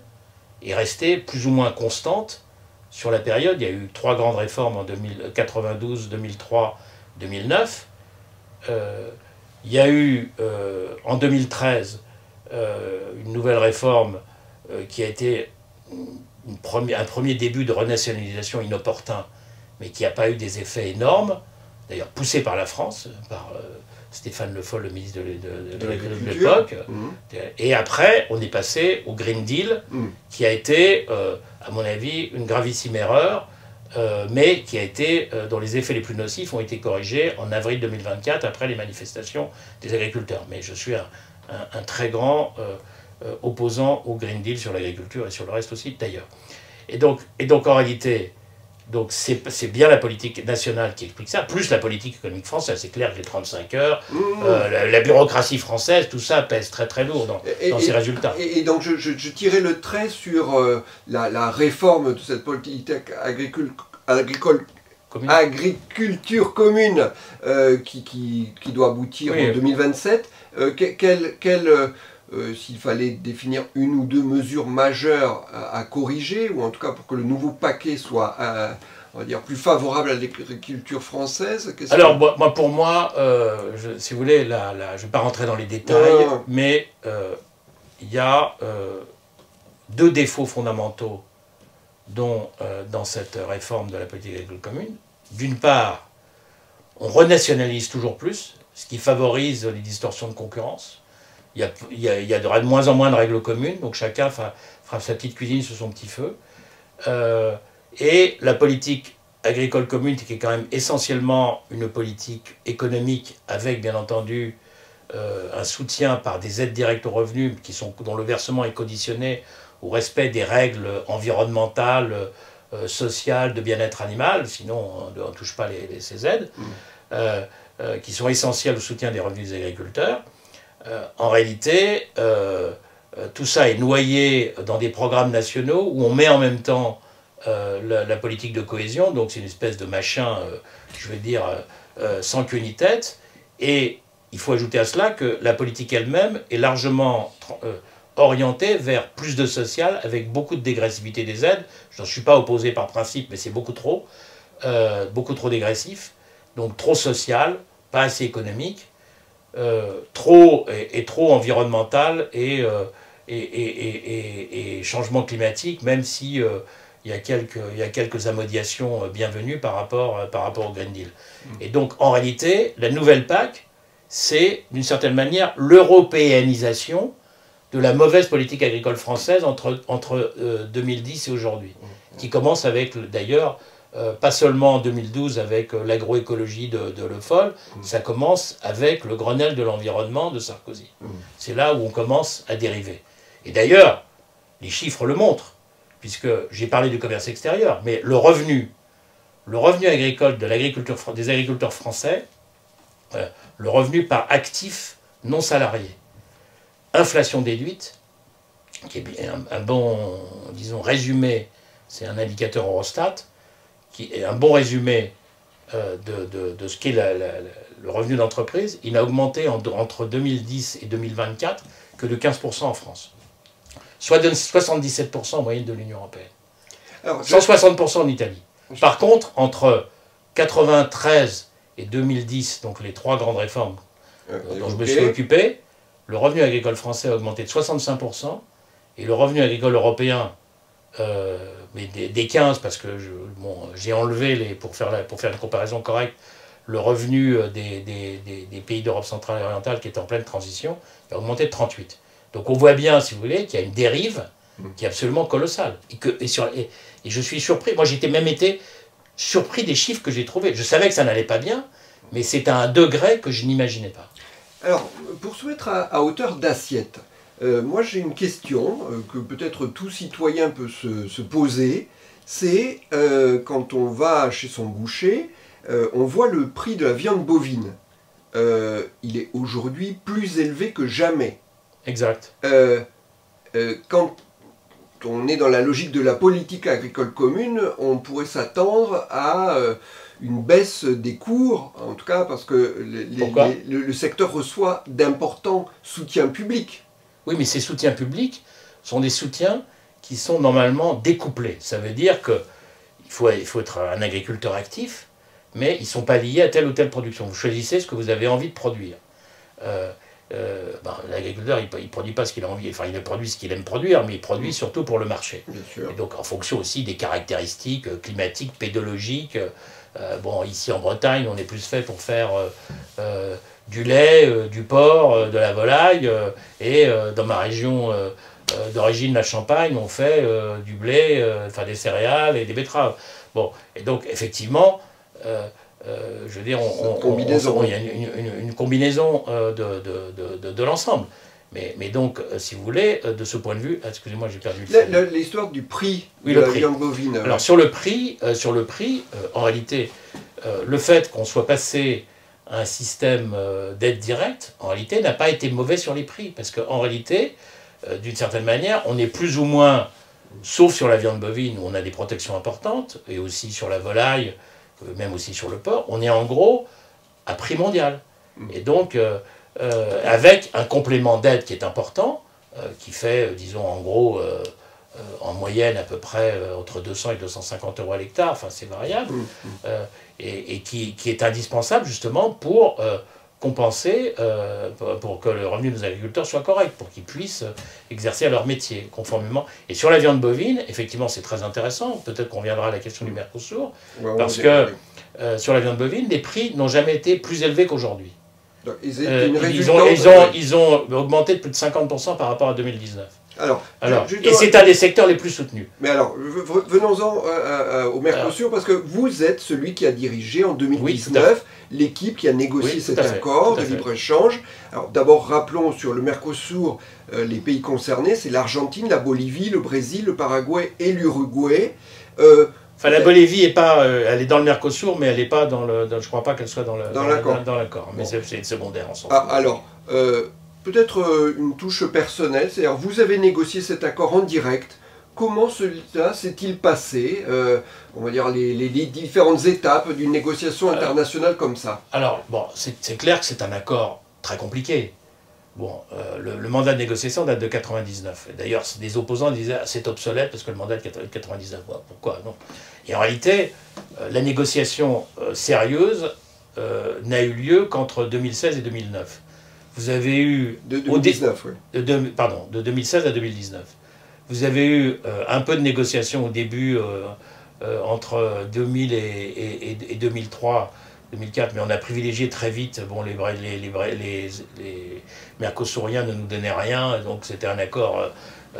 est restée plus ou moins constante sur la période. Il y a eu 3 grandes réformes en 1992, 2003, 2009. Il y a eu en 2013 une nouvelle réforme qui a été un premier début de renationalisation inopportun, mais qui n'a pas eu des effets énormes, d'ailleurs poussé par la France, par Stéphane Le Foll, le ministre de l'Agriculture de l'époque. Et après, on est passé au Green Deal, qui a été, à mon avis, une gravissime erreur, mais qui a été, dont les effets les plus nocifs ont été corrigés en avril 2024, après les manifestations des agriculteurs. Mais je suis un très grand opposant au Green Deal sur l'agriculture et sur le reste aussi d'ailleurs. Et donc en réalité, c'est bien la politique nationale qui explique ça, plus la politique économique française. C'est clair que les 35 heures, la bureaucratie française, tout ça pèse très très lourd dans ces résultats. Et donc je tirais le trait sur la réforme de cette politique agriculture commune qui doit aboutir en 2027. S'il fallait définir une ou deux mesures majeures à corriger, ou en tout cas pour que le nouveau paquet soit on va dire, plus favorable à l'agriculture française. Alors, pour moi, si vous voulez, je ne vais pas rentrer dans les détails, mais il y a 2 défauts fondamentaux dans cette réforme de la politique agricole commune. D'une part, on renationalise toujours plus, ce qui favorise les distorsions de concurrence. Il y aura de moins en moins de règles communes, donc chacun fera sa petite cuisine sur son petit feu. Et la politique agricole commune, qui est quand même essentiellement une politique économique, avec bien entendu un soutien par des aides directes aux revenus, dont le versement est conditionné au respect des règles environnementales, sociales, de bien-être animal, sinon on ne touche pas ces aides, qui sont essentielles au soutien des revenus des agriculteurs. En réalité, tout ça est noyé dans des programmes nationaux où on met en même temps la politique de cohésion, donc c'est une espèce de machin, je veux dire, sans queue ni tête. Et il faut ajouter à cela que la politique elle-même est largement orientée vers plus de social, avec beaucoup de dégressivité des aides. Je n'en suis pas opposé par principe, mais c'est beaucoup trop dégressif, donc trop social, pas assez économique. Trop environnemental et changement climatique, même si il y a quelques amodiations bienvenues par rapport au Green Deal. Et donc, en réalité, la nouvelle PAC, c'est, d'une certaine manière, l'européanisation de la mauvaise politique agricole française entre 2010 et aujourd'hui, qui commence avec, d'ailleurs, pas seulement en 2012 avec l'agroécologie de Le Foll, ça commence avec le Grenelle de l'environnement de Sarkozy. C'est là où on commence à dériver. Et d'ailleurs, les chiffres le montrent, puisque j'ai parlé du commerce extérieur, mais le revenu agricole des agriculteurs français, le revenu par actif non salarié, inflation déduite, qui est un bon, disons, résumé, c'est un indicateur Eurostat, qui est un bon résumé de ce qu'est le revenu d'entreprise, il n'a augmenté entre 2010 et 2024 que de 15% en France. Soit de 77% en moyenne de l'Union européenne. 160% en Italie. Par contre, entre 1993 et 2010, donc les 3 grandes réformes dont je me suis occupé, le revenu agricole français a augmenté de 65%, et le revenu agricole européen, mais des 15, parce que j'ai enlevé, pour faire une comparaison correcte, le revenu des pays d'Europe centrale et orientale qui est en pleine transition, a augmenté de 38. Donc on voit bien, si vous voulez, qu'il y a une dérive qui est absolument colossale. Et je suis surpris. Moi, j'étais même été surpris des chiffres que j'ai trouvés. Je savais que ça n'allait pas bien, mais c'est à un degré que je n'imaginais pas. Alors, pour se mettre à hauteur d'assiette, moi j'ai une question que peut-être tout citoyen peut se poser, c'est quand on va chez son boucher, on voit le prix de la viande bovine. Il est aujourd'hui plus élevé que jamais. Exact. Quand on est dans la logique de la politique agricole commune, on pourrait s'attendre à une baisse des cours, en tout cas parce que le secteur reçoit d'importants soutiens publics. Oui, mais ces soutiens publics sont des soutiens qui sont normalement découplés. Ça veut dire qu'il faut être un agriculteur actif, mais ils ne sont pas liés à telle ou telle production. Vous choisissez ce que vous avez envie de produire. L'agriculteur, il ne produit pas ce qu'il a envie, enfin il produit ce qu'il aime produire, mais il produit surtout pour le marché. Bien sûr. Et donc en fonction aussi des caractéristiques climatiques, pédologiques. Ici en Bretagne, on est plus fait pour faire du lait, du porc, de la volaille, et dans ma région d'origine, la Champagne, on fait du blé, des céréales et des betteraves. Bon, et donc effectivement, je veux dire, il y a une combinaison de l'ensemble. Mais donc, si vous voulez, de ce point de vue, excusez-moi, j'ai perdu le fil. L'histoire du prix de la viande bovine. Alors sur le prix, en réalité, le fait qu'on soit passé à un système d'aide directe, en réalité, n'a pas été mauvais sur les prix. Parce qu'en réalité, d'une certaine manière, on est plus ou moins, sauf sur la viande bovine, où on a des protections importantes, et aussi sur la volaille, même aussi sur le porc, on est en gros à prix mondial. Et donc, avec un complément d'aide qui est important, qui fait, disons, en gros, en moyenne à peu près entre 200 et 250 euros à l'hectare, enfin c'est variable, et qui est indispensable justement pour compenser, pour que le revenu de nos agriculteurs soit correct, pour qu'ils puissent exercer leur métier conformément. Et sur la viande bovine, effectivement c'est très intéressant, peut-être qu'on reviendra à la question du Mercosur, parce que sur la viande bovine, les prix n'ont jamais été plus élevés qu'aujourd'hui. Ils ont augmenté de plus de 50% par rapport à 2019. Et c'est un des secteurs les plus soutenus. Mais alors, venons-en au Mercosur, parce que vous êtes celui qui a dirigé en 2019 l'équipe qui a négocié cet accord de libre-échange. Alors d'abord, rappelons sur le Mercosur les pays concernés, c'est l'Argentine, la Bolivie, le Brésil, le Paraguay et l'Uruguay. La Bolivie est pas, elle est dans le Mercosur, mais elle n'est pas dans le. Je crois pas qu'elle soit dans l'accord. Mais c'est secondaire en sens. Peut-être une touche personnelle, c'est-à-dire vous avez négocié cet accord en direct. Comment cela s'est-il passé, on va dire les différentes étapes d'une négociation internationale comme ça? Alors, c'est clair que c'est un accord très compliqué. Le mandat de négociation date de 99. D'ailleurs, des opposants disaient c'est obsolète parce que le mandat de 99. Pourquoi? Non. Et en réalité, la négociation sérieuse n'a eu lieu qu'entre 2016 et 2009. Vous avez eu... De 2019, oui. De 2016 à 2019. Vous avez eu un peu de négociation au début entre 2000 et 2003, 2004, mais on a privilégié très vite, les Mercosuriens ne nous donnaient rien, donc c'était un accord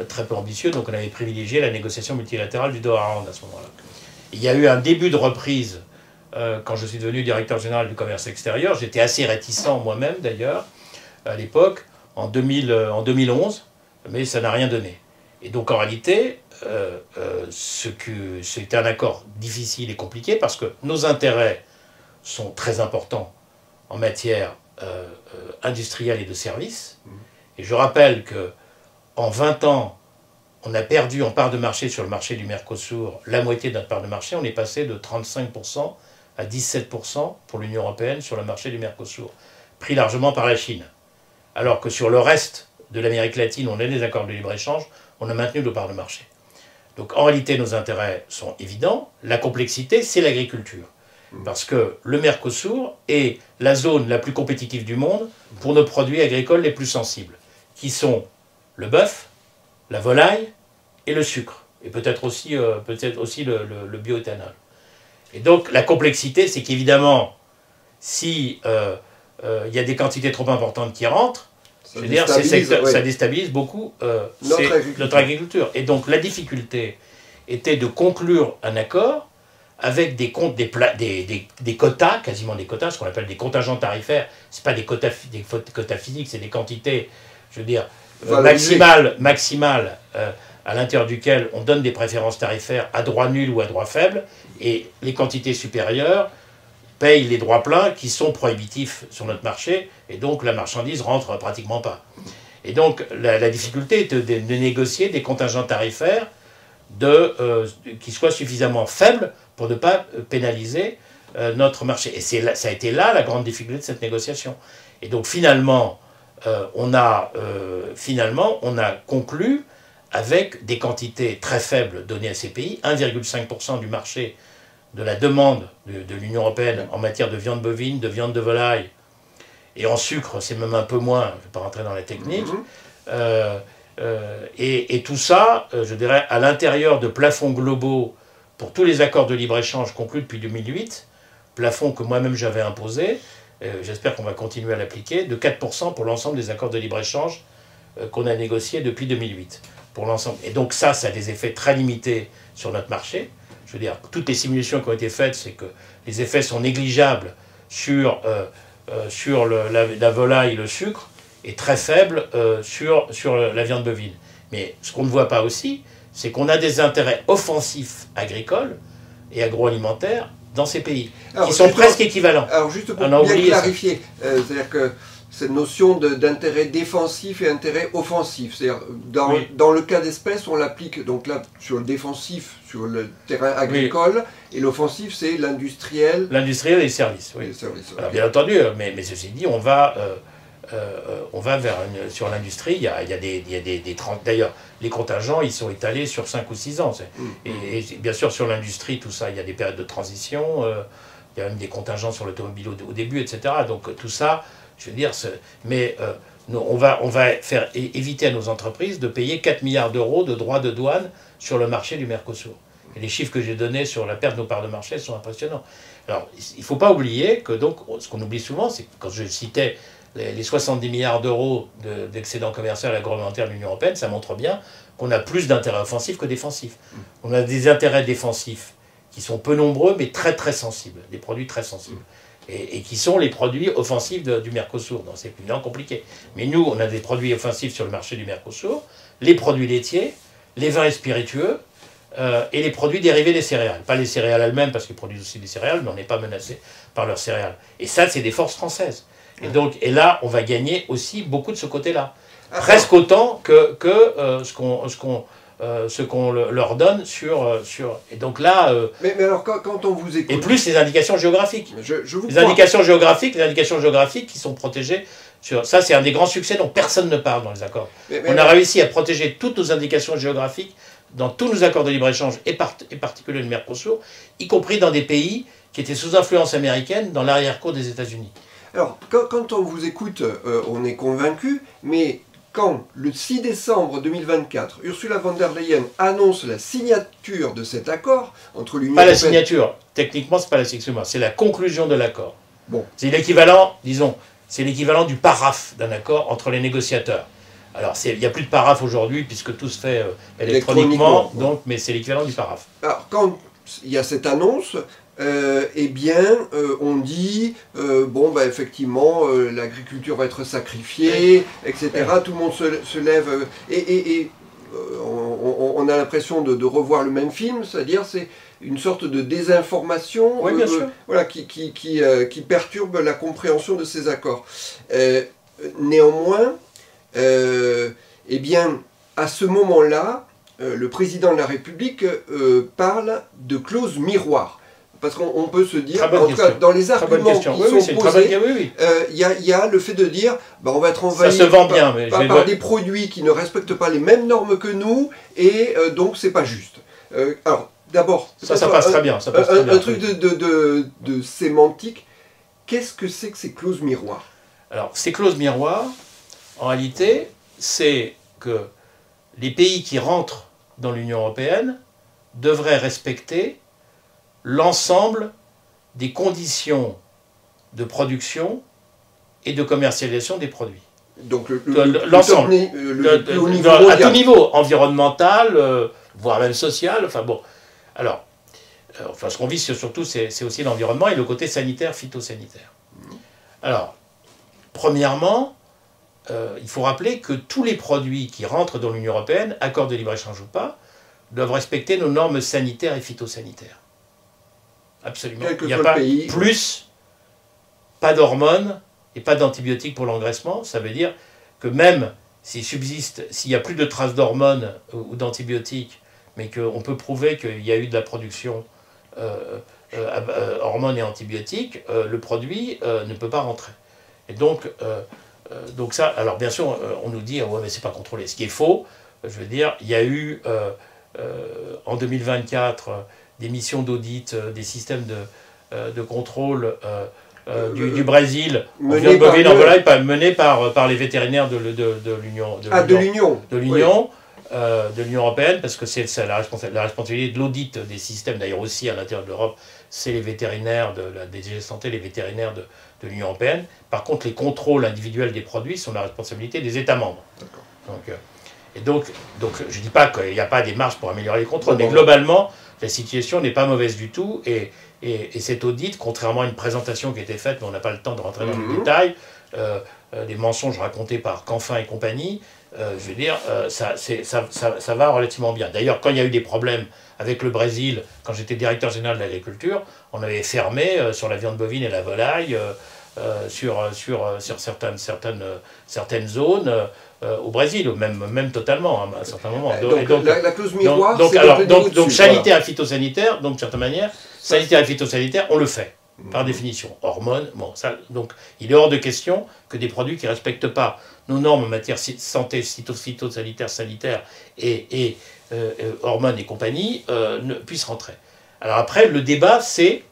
très peu ambitieux, donc on avait privilégié la négociation multilatérale du Doha Round à ce moment-là. Il y a eu un début de reprise quand je suis devenu directeur général du commerce extérieur. J'étais assez réticent moi-même d'ailleurs, à l'époque, en 2011, mais ça n'a rien donné. Et donc en réalité, c'était un accord difficile et compliqué parce que nos intérêts sont très importants en matière industrielle et de services. Et je rappelle qu'en 20 ans, on a perdu en part de marché sur le marché du Mercosur la moitié de notre part de marché. On est passé de 35% à 17% pour l'Union européenne sur le marché du Mercosur, pris largement par la Chine. Alors que sur le reste de l'Amérique latine, on a des accords de libre-échange, on a maintenu nos parts de marché. Donc en réalité, nos intérêts sont évidents. La complexité, c'est l'agriculture. Parce que le Mercosur est la zone la plus compétitive du monde pour nos produits agricoles les plus sensibles, qui sont le bœuf, la volaille et le sucre. Et peut-être aussi le bioéthanol. Et donc la complexité, c'est qu'évidemment, si y a des quantités trop importantes qui rentrent, ça déstabilise beaucoup notre agriculture. Et donc la difficulté était de conclure un accord avec des quotas, quasiment des quotas, ce qu'on appelle des contingents tarifaires. Ce pas des quotas physiques, c'est des quantités, je veux dire, maximales à l'intérieur duquel on donne des préférences tarifaires à droit nul ou à droit faible, et les quantités supérieures payent les droits pleins qui sont prohibitifs sur notre marché, et donc la marchandise rentre pratiquement pas. Et donc la difficulté est de négocier des contingents tarifaires qui soient suffisamment faibles pour ne pas pénaliser notre marché. Et ça a été là la grande difficulté de cette négociation. Et donc finalement, on a conclu avec des quantités très faibles données à ces pays, 1,5% du marché de la demande de l'Union européenne en matière de viande bovine, de viande de volaille, et en sucre, c'est même un peu moins, je ne vais pas rentrer dans la technique, et tout ça, je dirais, à l'intérieur de plafonds globaux pour tous les accords de libre-échange conclus depuis 2008, plafond que moi-même j'avais imposé, j'espère qu'on va continuer à l'appliquer, de 4% pour l'ensemble des accords de libre-échange qu'on a négociés depuis 2008. Pour l'ensemble. Et donc ça a des effets très limités sur notre marché. Je veux dire, toutes les simulations qui ont été faites, c'est que les effets sont négligeables sur la volaille et le sucre, et très faibles sur la viande bovine. Mais ce qu'on ne voit pas aussi, c'est qu'on a des intérêts offensifs agricoles et agroalimentaires dans ces pays, qui sont presque équivalents. Alors juste pour bien clarifier, c'est-à-dire que cette notion d'intérêt défensif et intérêt offensif. C'est-à-dire, dans le cas d'espèce, on l'applique donc là sur le défensif, sur le terrain agricole, et l'offensif, c'est l'industriel. L'industriel et les services, oui. Les services, alors, bien entendu, mais ceci dit, on va vers sur l'industrie, il y a des d'ailleurs, les contingents, ils sont étalés sur 5 ou 6 ans. Et bien sûr, sur l'industrie, tout ça, il y a des périodes de transition, il y a même des contingents sur l'automobile au début, etc. Donc tout ça... Je veux dire, mais on va faire éviter à nos entreprises de payer 4 milliards d'euros de droits de douane sur le marché du Mercosur. Et les chiffres que j'ai donnés sur la perte de nos parts de marché sont impressionnants. Alors, il ne faut pas oublier que, donc, ce qu'on oublie souvent, c'est que quand je citais les 70 milliards d'euros d'excédent commercial agroalimentaire de l'Union européenne, ça montre bien qu'on a plus d'intérêts offensifs que défensifs. On a des intérêts défensifs qui sont peu nombreux, mais très très sensibles, des produits très sensibles. Et qui sont les produits offensifs du Mercosur. Donc c'est évidemment compliqué. Mais nous, on a des produits offensifs sur le marché du Mercosur, les produits laitiers, les vins et spiritueux, et les produits dérivés des céréales. Pas les céréales elles-mêmes, parce qu'ils produisent aussi des céréales, mais on n'est pas menacé par leurs céréales. Et ça, c'est des forces françaises. Et là, on va gagner aussi beaucoup de ce côté-là. Presque autant que ce qu'on leur donne sur... Et donc là... Mais alors, quand on vous écoute... Et plus les indications géographiques. Les indications géographiques qui sont protégées. Ça, c'est un des grands succès dont personne ne parle dans les accords. On a réussi à protéger toutes nos indications géographiques dans tous nos accords de libre-échange, et particulièrement le Mercosur, y compris dans des pays qui étaient sous influence américaine dans l'arrière-cour des États-Unis. Alors, quand on vous écoute, on est convaincu, mais... Quand, le 6 décembre 2024, Ursula von der Leyen annonce la signature de cet accord entre l'Union européenne... Pas la signature, techniquement c'est pas la signature, c'est la conclusion de l'accord. Bon. C'est l'équivalent, disons, c'est l'équivalent du paraphe d'un accord entre les négociateurs. Alors il n'y a plus de paraphe aujourd'hui puisque tout se fait électroniquement, donc, mais c'est l'équivalent du paraphe. Alors quand il y a cette annonce... eh bien, on dit, bon, bah, effectivement, l'agriculture va être sacrifiée, etc. Tout le monde se lève, on a l'impression de revoir le même film, c'est-à-dire c'est une sorte de désinformation voilà, qui perturbe la compréhension de ces accords. Néanmoins, eh bien, à ce moment-là, le président de la République parle de clause miroir. Parce qu'on peut se dire, en tout cas, dans les arguments qui sont posés, il y a le fait de dire, bah, on va être envahi par des produits qui ne respectent pas les mêmes normes que nous, et donc c'est pas juste. Alors, d'abord, ça passe très bien. Un truc de sémantique, qu'est-ce que c'est que ces clauses miroirs? Alors, ces clauses miroirs, en réalité, c'est que les pays qui rentrent dans l'Union européenne devraient respecter l'ensemble des conditions de production et de commercialisation des produits. Donc l'ensemble, à tout niveau, environnemental, voire même social, enfin bon. Alors, enfin, ce qu'on vise surtout, c'est aussi l'environnement et le côté sanitaire, phytosanitaire. Alors, premièrement, il faut rappeler que tous les produits qui rentrent dans l'Union européenne, accord de libre-échange ou pas, doivent respecter nos normes sanitaires et phytosanitaires. Absolument. Il n'y a pas plus, pas d'hormones et pas d'antibiotiques pour l'engraissement. Ça veut dire que même s'il y a plus de traces d'hormones ou d'antibiotiques, mais qu'on peut prouver qu'il y a eu de la production hormones et antibiotiques, le produit ne peut pas rentrer. Et donc ça, alors bien sûr, on nous dit, ouais, mais c'est pas contrôlé. Ce qui est faux, je veux dire, il y a eu en 2024 des missions d'audit des systèmes de contrôle du Brésil, en viande bovine, en volaille, menées par les vétérinaires de l'Union européenne, parce que c'est la responsabilité de l'audit des systèmes, d'ailleurs aussi à l'intérieur de l'Europe, c'est les vétérinaires de la DG Santé, les vétérinaires de l'Union européenne. Par contre, les contrôles individuels des produits sont la responsabilité des États membres. Donc, je ne dis pas qu'il n'y a pas des marges pour améliorer les contrôles, mais globalement, la situation n'est pas mauvaise du tout, et cet audit, contrairement à une présentation qui a été faite, mais on n'a pas le temps de rentrer dans le détail, des mensonges racontés par Canfin et compagnie, je veux dire, ça va relativement bien. D'ailleurs, quand il y a eu des problèmes avec le Brésil, quand j'étais directeur général de l'agriculture, on avait fermé sur la viande bovine et la volaille, sur certaines zones au Brésil, même totalement, à un certain moment. La clause miroir, donc sanitaire et phytosanitaire, donc de certaine manière, sanitaire et phytosanitaire, on le fait. Par définition, hormones, bon, ça, donc il est hors de question que des produits qui ne respectent pas nos normes en matière santé, phytosanitaire, sanitaire et hormones et compagnie ne puissent rentrer. Alors après, le débat, c'est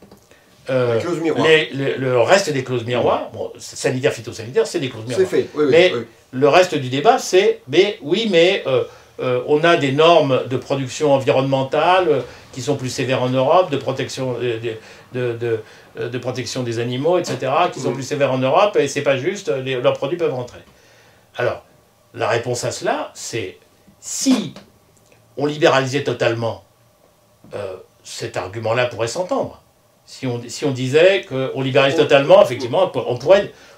le reste des clauses miroirs. Bon, sanitaire, phytosanitaire, c'est des clauses miroirs. C'est fait, oui, mais le reste du débat, c'est, on a des normes de production environnementale qui sont plus sévères en Europe, de protection de protection des animaux, etc., qui sont plus sévères en Europe, et c'est pas juste, leurs produits peuvent rentrer. Alors, la réponse à cela, c'est si on libéralisait totalement, cet argument-là pourrait s'entendre. Si on disait qu'on libéralise totalement, effectivement,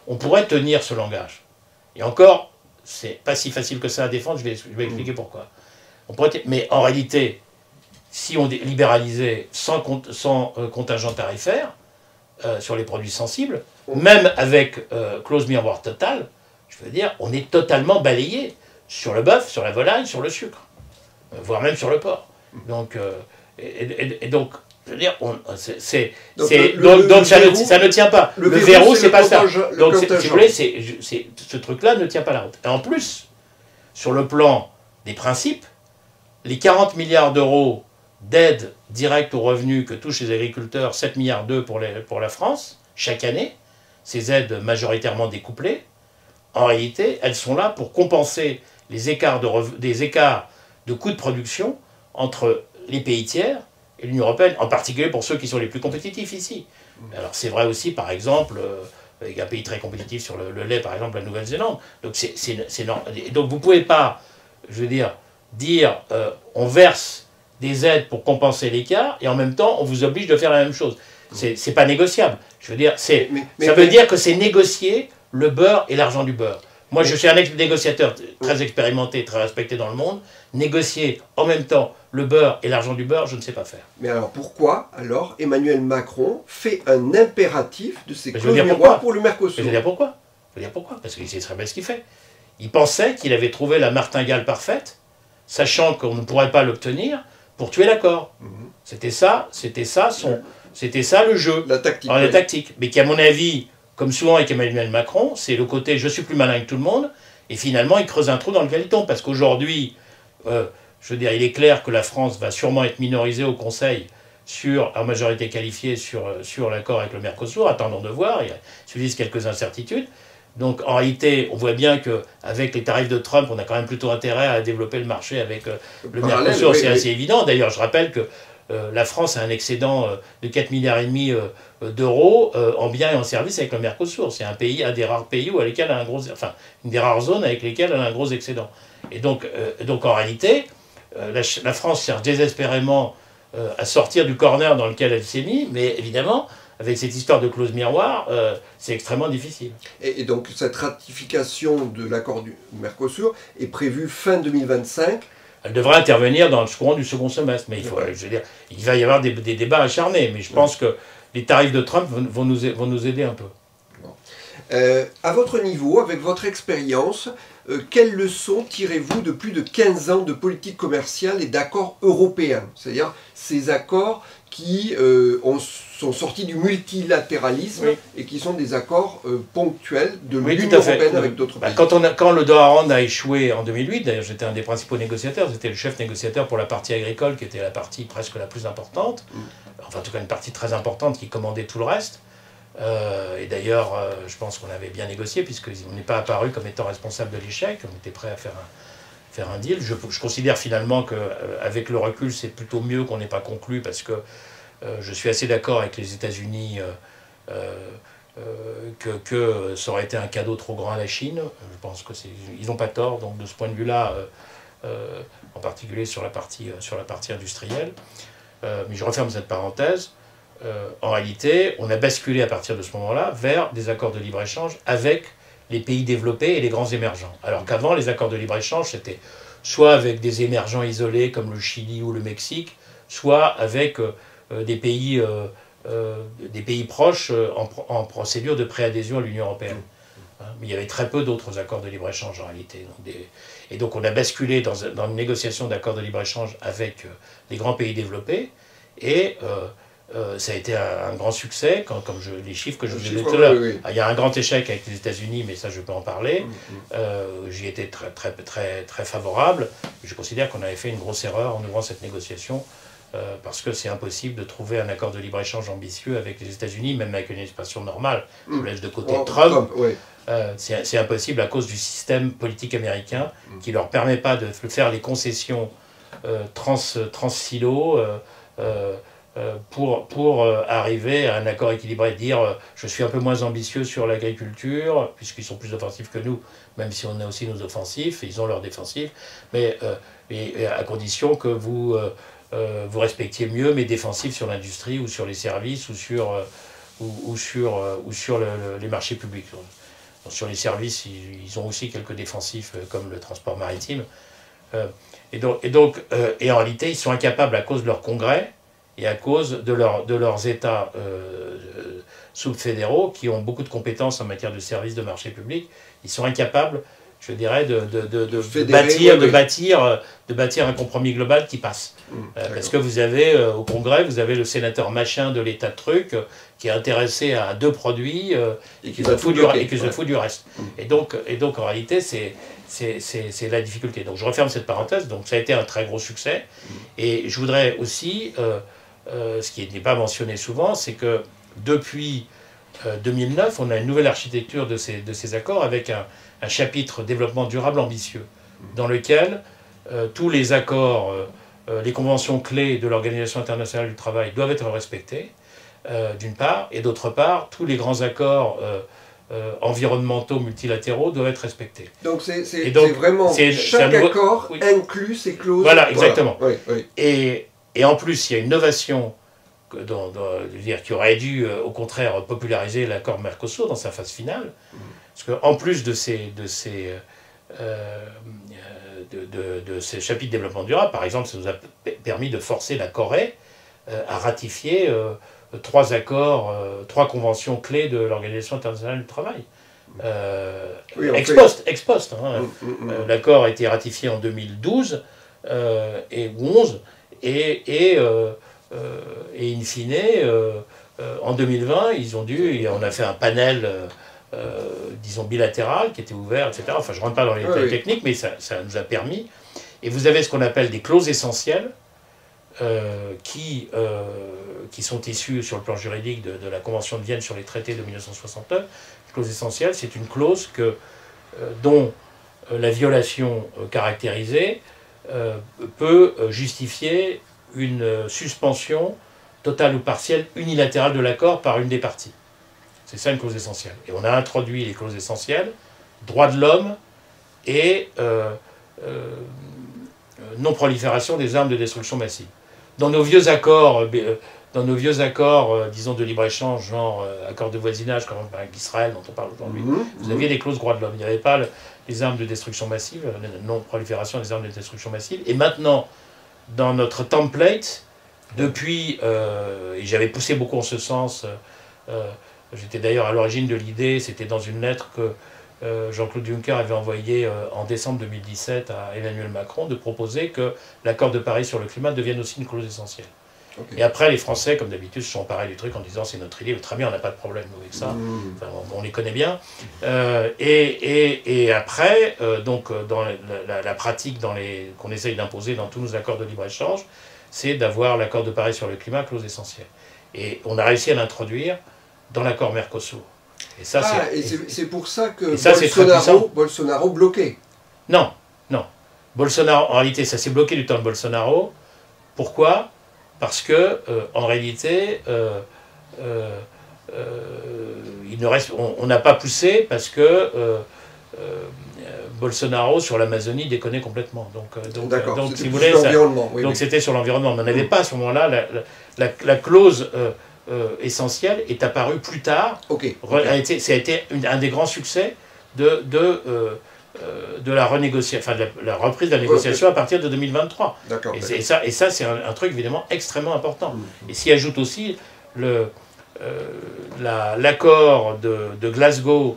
on pourrait tenir ce langage. Et encore, c'est pas si facile que ça à défendre, je vais expliquer pourquoi. Mais en réalité, si on libéralisait sans contingent tarifaire sur les produits sensibles, même avec clause miroir totale, je veux dire, on est totalement balayé sur le bœuf, sur la volaille, sur le sucre, voire même sur le porc. Donc, donc, je veux dire, ça ne tient pas. Le verrou, c'est pas ça. Donc, si vous voulez, ce truc-là ne tient pas la route. Et en plus, sur le plan des principes, les 40 milliards d'euros d'aide directe aux revenus que touchent les agriculteurs, 7 milliards d'euros pour la France, chaque année, ces aides majoritairement découplées, en réalité, elles sont là pour compenser des écarts de coûts de production entre les pays tiers et l'Union européenne, en particulier pour ceux qui sont les plus compétitifs ici. Alors c'est vrai aussi, par exemple, avec un pays très compétitif sur le lait, par exemple, la Nouvelle-Zélande. Donc donc vous ne pouvez pas, je veux dire on verse des aides pour compenser l'écart, et en même temps, on vous oblige de faire la même chose. C'est pas négociable. Je veux dire, ça veut dire que c'est négocier le beurre et l'argent du beurre. Moi, je suis un négociateur très expérimenté, très respecté dans le monde. Négocier en même temps le beurre et l'argent du beurre, je ne sais pas faire. Mais alors, pourquoi, Emmanuel Macron fait un impératif de ces clauses miroirs pour le Mercosur? Je veux dire pourquoi. Parce qu'il sait très bien ce qu'il fait. Il pensait qu'il avait trouvé la martingale parfaite, sachant qu'on ne pourrait pas l'obtenir, pour tuer l'accord. C'était ça le jeu. La tactique. Alors, la tactique. Mais qui, à mon avis, comme souvent avec Emmanuel Macron, c'est le côté « je suis plus malin que tout le monde », et finalement, il creuse un trou dans lequel il tombe. Parce qu'aujourd'hui, je veux dire, il est clair que la France va sûrement être minorisée au Conseil en majorité qualifiée sur l'accord avec le Mercosur. Attendons de voir, il subsiste quelques incertitudes. Donc, en réalité, on voit bien qu'avec les tarifs de Trump, on a quand même plutôt intérêt à développer le marché avec le Mercosur, c'est assez évident. D'ailleurs, je rappelle que la France a un excédent de 4,5 milliards d'euros en biens et en services avec le Mercosur. C'est un des rares pays avec lesquels elle a une des rares zones avec lesquelles elle a un gros excédent. Et donc en réalité, la France cherche désespérément à sortir du corner dans lequel elle s'est mise, mais évidemment, avec cette histoire de clause miroir, c'est extrêmement difficile. Et donc cette ratification de l'accord du Mercosur est prévue fin 2025. Elle devrait intervenir dans le courant du second semestre, mais je veux dire, il va y avoir des débats acharnés, mais je pense que les tarifs de Trump vont nous aider un peu. À votre niveau, avec votre expérience, quelles leçons tirez-vous de plus de 15 ans de politique commerciale et d'accords européens? C'est-à-dire ces accords qui sont sortis du multilatéralisme et qui sont des accords ponctuels de l'Union européenne avec d'autres pays. Quand le Doha Round a échoué en 2008, d'ailleurs j'étais un des principaux négociateurs, j'étais le chef négociateur pour la partie agricole qui était la partie presque la plus importante, enfin en tout cas une partie très importante qui commandait tout le reste. Et d'ailleurs, je pense qu'on avait bien négocié, puisqu'on n'est pas apparu comme étant responsable de l'échec, on était prêt à faire un deal. Je considère finalement qu'avec le recul, c'est plutôt mieux qu'on n'ait pas conclu, parce que je suis assez d'accord avec les États-Unis que ça aurait été un cadeau trop grand à la Chine. Je pense qu'ils n'ont pas tort, donc de ce point de vue-là, en particulier sur la partie industrielle. Mais je referme cette parenthèse. En réalité, on a basculé à partir de ce moment-là vers des accords de libre-échange avec les pays développés et les grands émergents. Alors qu'avant, les accords de libre-échange, c'était soit avec des émergents isolés comme le Chili ou le Mexique, soit avec des pays proches en procédure de préadhésion à l'Union européenne. Mais il y avait très peu d'autres accords de libre-échange en réalité. Et donc on a basculé dans une négociation d'accords de libre-échange avec les grands pays développés, et ça a été un grand succès, comme les chiffres que je vous disais tout à l'heure. Il y a un grand échec avec les États-Unis, mais ça je peux en parler. J'y étais très favorable. Je considère qu'on avait fait une grosse erreur en ouvrant cette négociation, parce que c'est impossible de trouver un accord de libre-échange ambitieux avec les États-Unis, même avec une expression normale. Je laisse de côté Trump. C'est impossible à cause du système politique américain qui ne leur permet pas de faire les concessions trans-silos pour arriver à un accord équilibré, dire je suis un peu moins ambitieux sur l'agriculture, puisqu'ils sont plus offensifs que nous, même si on a aussi nos offensifs, ils ont leurs défensifs, mais à condition que vous respectiez mieux mes défensifs sur l'industrie ou sur les services ou sur les marchés publics. Sur les services, ils ont aussi quelques défensifs comme le transport maritime. Et en réalité, ils sont incapables, à cause de leur congrès et à cause de leurs États sous-fédéraux, qui ont beaucoup de compétences en matière de services de marché public, ils sont incapables, je dirais, de bâtir un compromis global qui passe. Parce que vous avez, au Congrès, vous avez le sénateur machin de l'État de truc, qui est intéressé à deux produits et qui se fout du reste. Et donc en réalité, c'est la difficulté. Donc je referme cette parenthèse. Donc ça a été un très gros succès. Et je voudrais aussi, ce qui n'est pas mentionné souvent, c'est que depuis 2009, on a une nouvelle architecture de ces accords avec un chapitre développement durable ambitieux, dans lequel tous les accords, les conventions clés de l'Organisation internationale du travail doivent être respectées, d'une part, et d'autre part, tous les grands accords environnementaux multilatéraux doivent être respectés. Donc c'est vraiment chaque accord inclut ces clauses. Voilà, exactement. Voilà. Oui. Et en plus, il y a une innovation qui aurait dû, au contraire, populariser l'accord Mercosur dans sa phase finale. Parce qu'en plus de ces chapitres de développement durable, par exemple, ça nous a permis de forcer la Corée à ratifier trois conventions clés de l'Organisation internationale du travail. Ex post. L'accord a été ratifié en 2012 et 2011, et in fine, en 2020, on a fait un panel, disons, bilatéral qui était ouvert, etc. Enfin, je ne rentre pas dans les détails techniques, mais ça nous a permis. Et vous avez ce qu'on appelle des clauses essentielles qui sont issues sur le plan juridique de la Convention de Vienne sur les traités de 1969. La clause essentielle, c'est une clause dont la violation caractérisée peut justifier une suspension totale ou partielle unilatérale de l'accord par une des parties. C'est ça une clause essentielle. Et on a introduit les clauses essentielles, droits de l'homme et non-prolifération des armes de destruction massive. dans nos vieux accords, disons, de libre-échange, genre accord de voisinage, comme avec Israël, dont on parle aujourd'hui, vous aviez des clauses droits de l'homme. Il n'y avait pas les armes de destruction massive, la non-prolifération des armes de destruction massive. Et maintenant, dans notre template, depuis, et j'avais poussé beaucoup en ce sens, j'étais d'ailleurs à l'origine de l'idée, c'était dans une lettre que Jean-Claude Juncker avait envoyée en décembre 2017 à Emmanuel Macron, de proposer que l'accord de Paris sur le climat devienne aussi une clause essentielle. Okay. Et après, les Français, comme d'habitude, se sont emparés du truc en disant c'est notre idée, très bien, on n'a pas de problème avec ça, enfin, on les connaît bien. Et après, donc, dans la pratique qu'on essaye d'imposer dans tous nos accords de libre-échange, c'est d'avoir l'accord de Paris sur le climat, clause essentielle. Et on a réussi à l'introduire dans l'accord Mercosur. Et ça, c'est pour ça que Bolsonaro bloquait. Non. Bolsonaro, en réalité, ça s'est bloqué du temps de Bolsonaro. Pourquoi ? Parce que, en réalité, on n'a pas poussé parce que Bolsonaro, sur l'Amazonie, déconnait complètement. Donc si vous voulez, donc c'était sur l'environnement. On n'avait pas à ce moment-là la clause essentielle est apparue plus tard. Ça a été un des grands succès de la renégociation, enfin de la reprise de la négociation à partir de 2023. Et ça c'est un truc évidemment extrêmement important. Et s'y ajoute aussi l'accord de Glasgow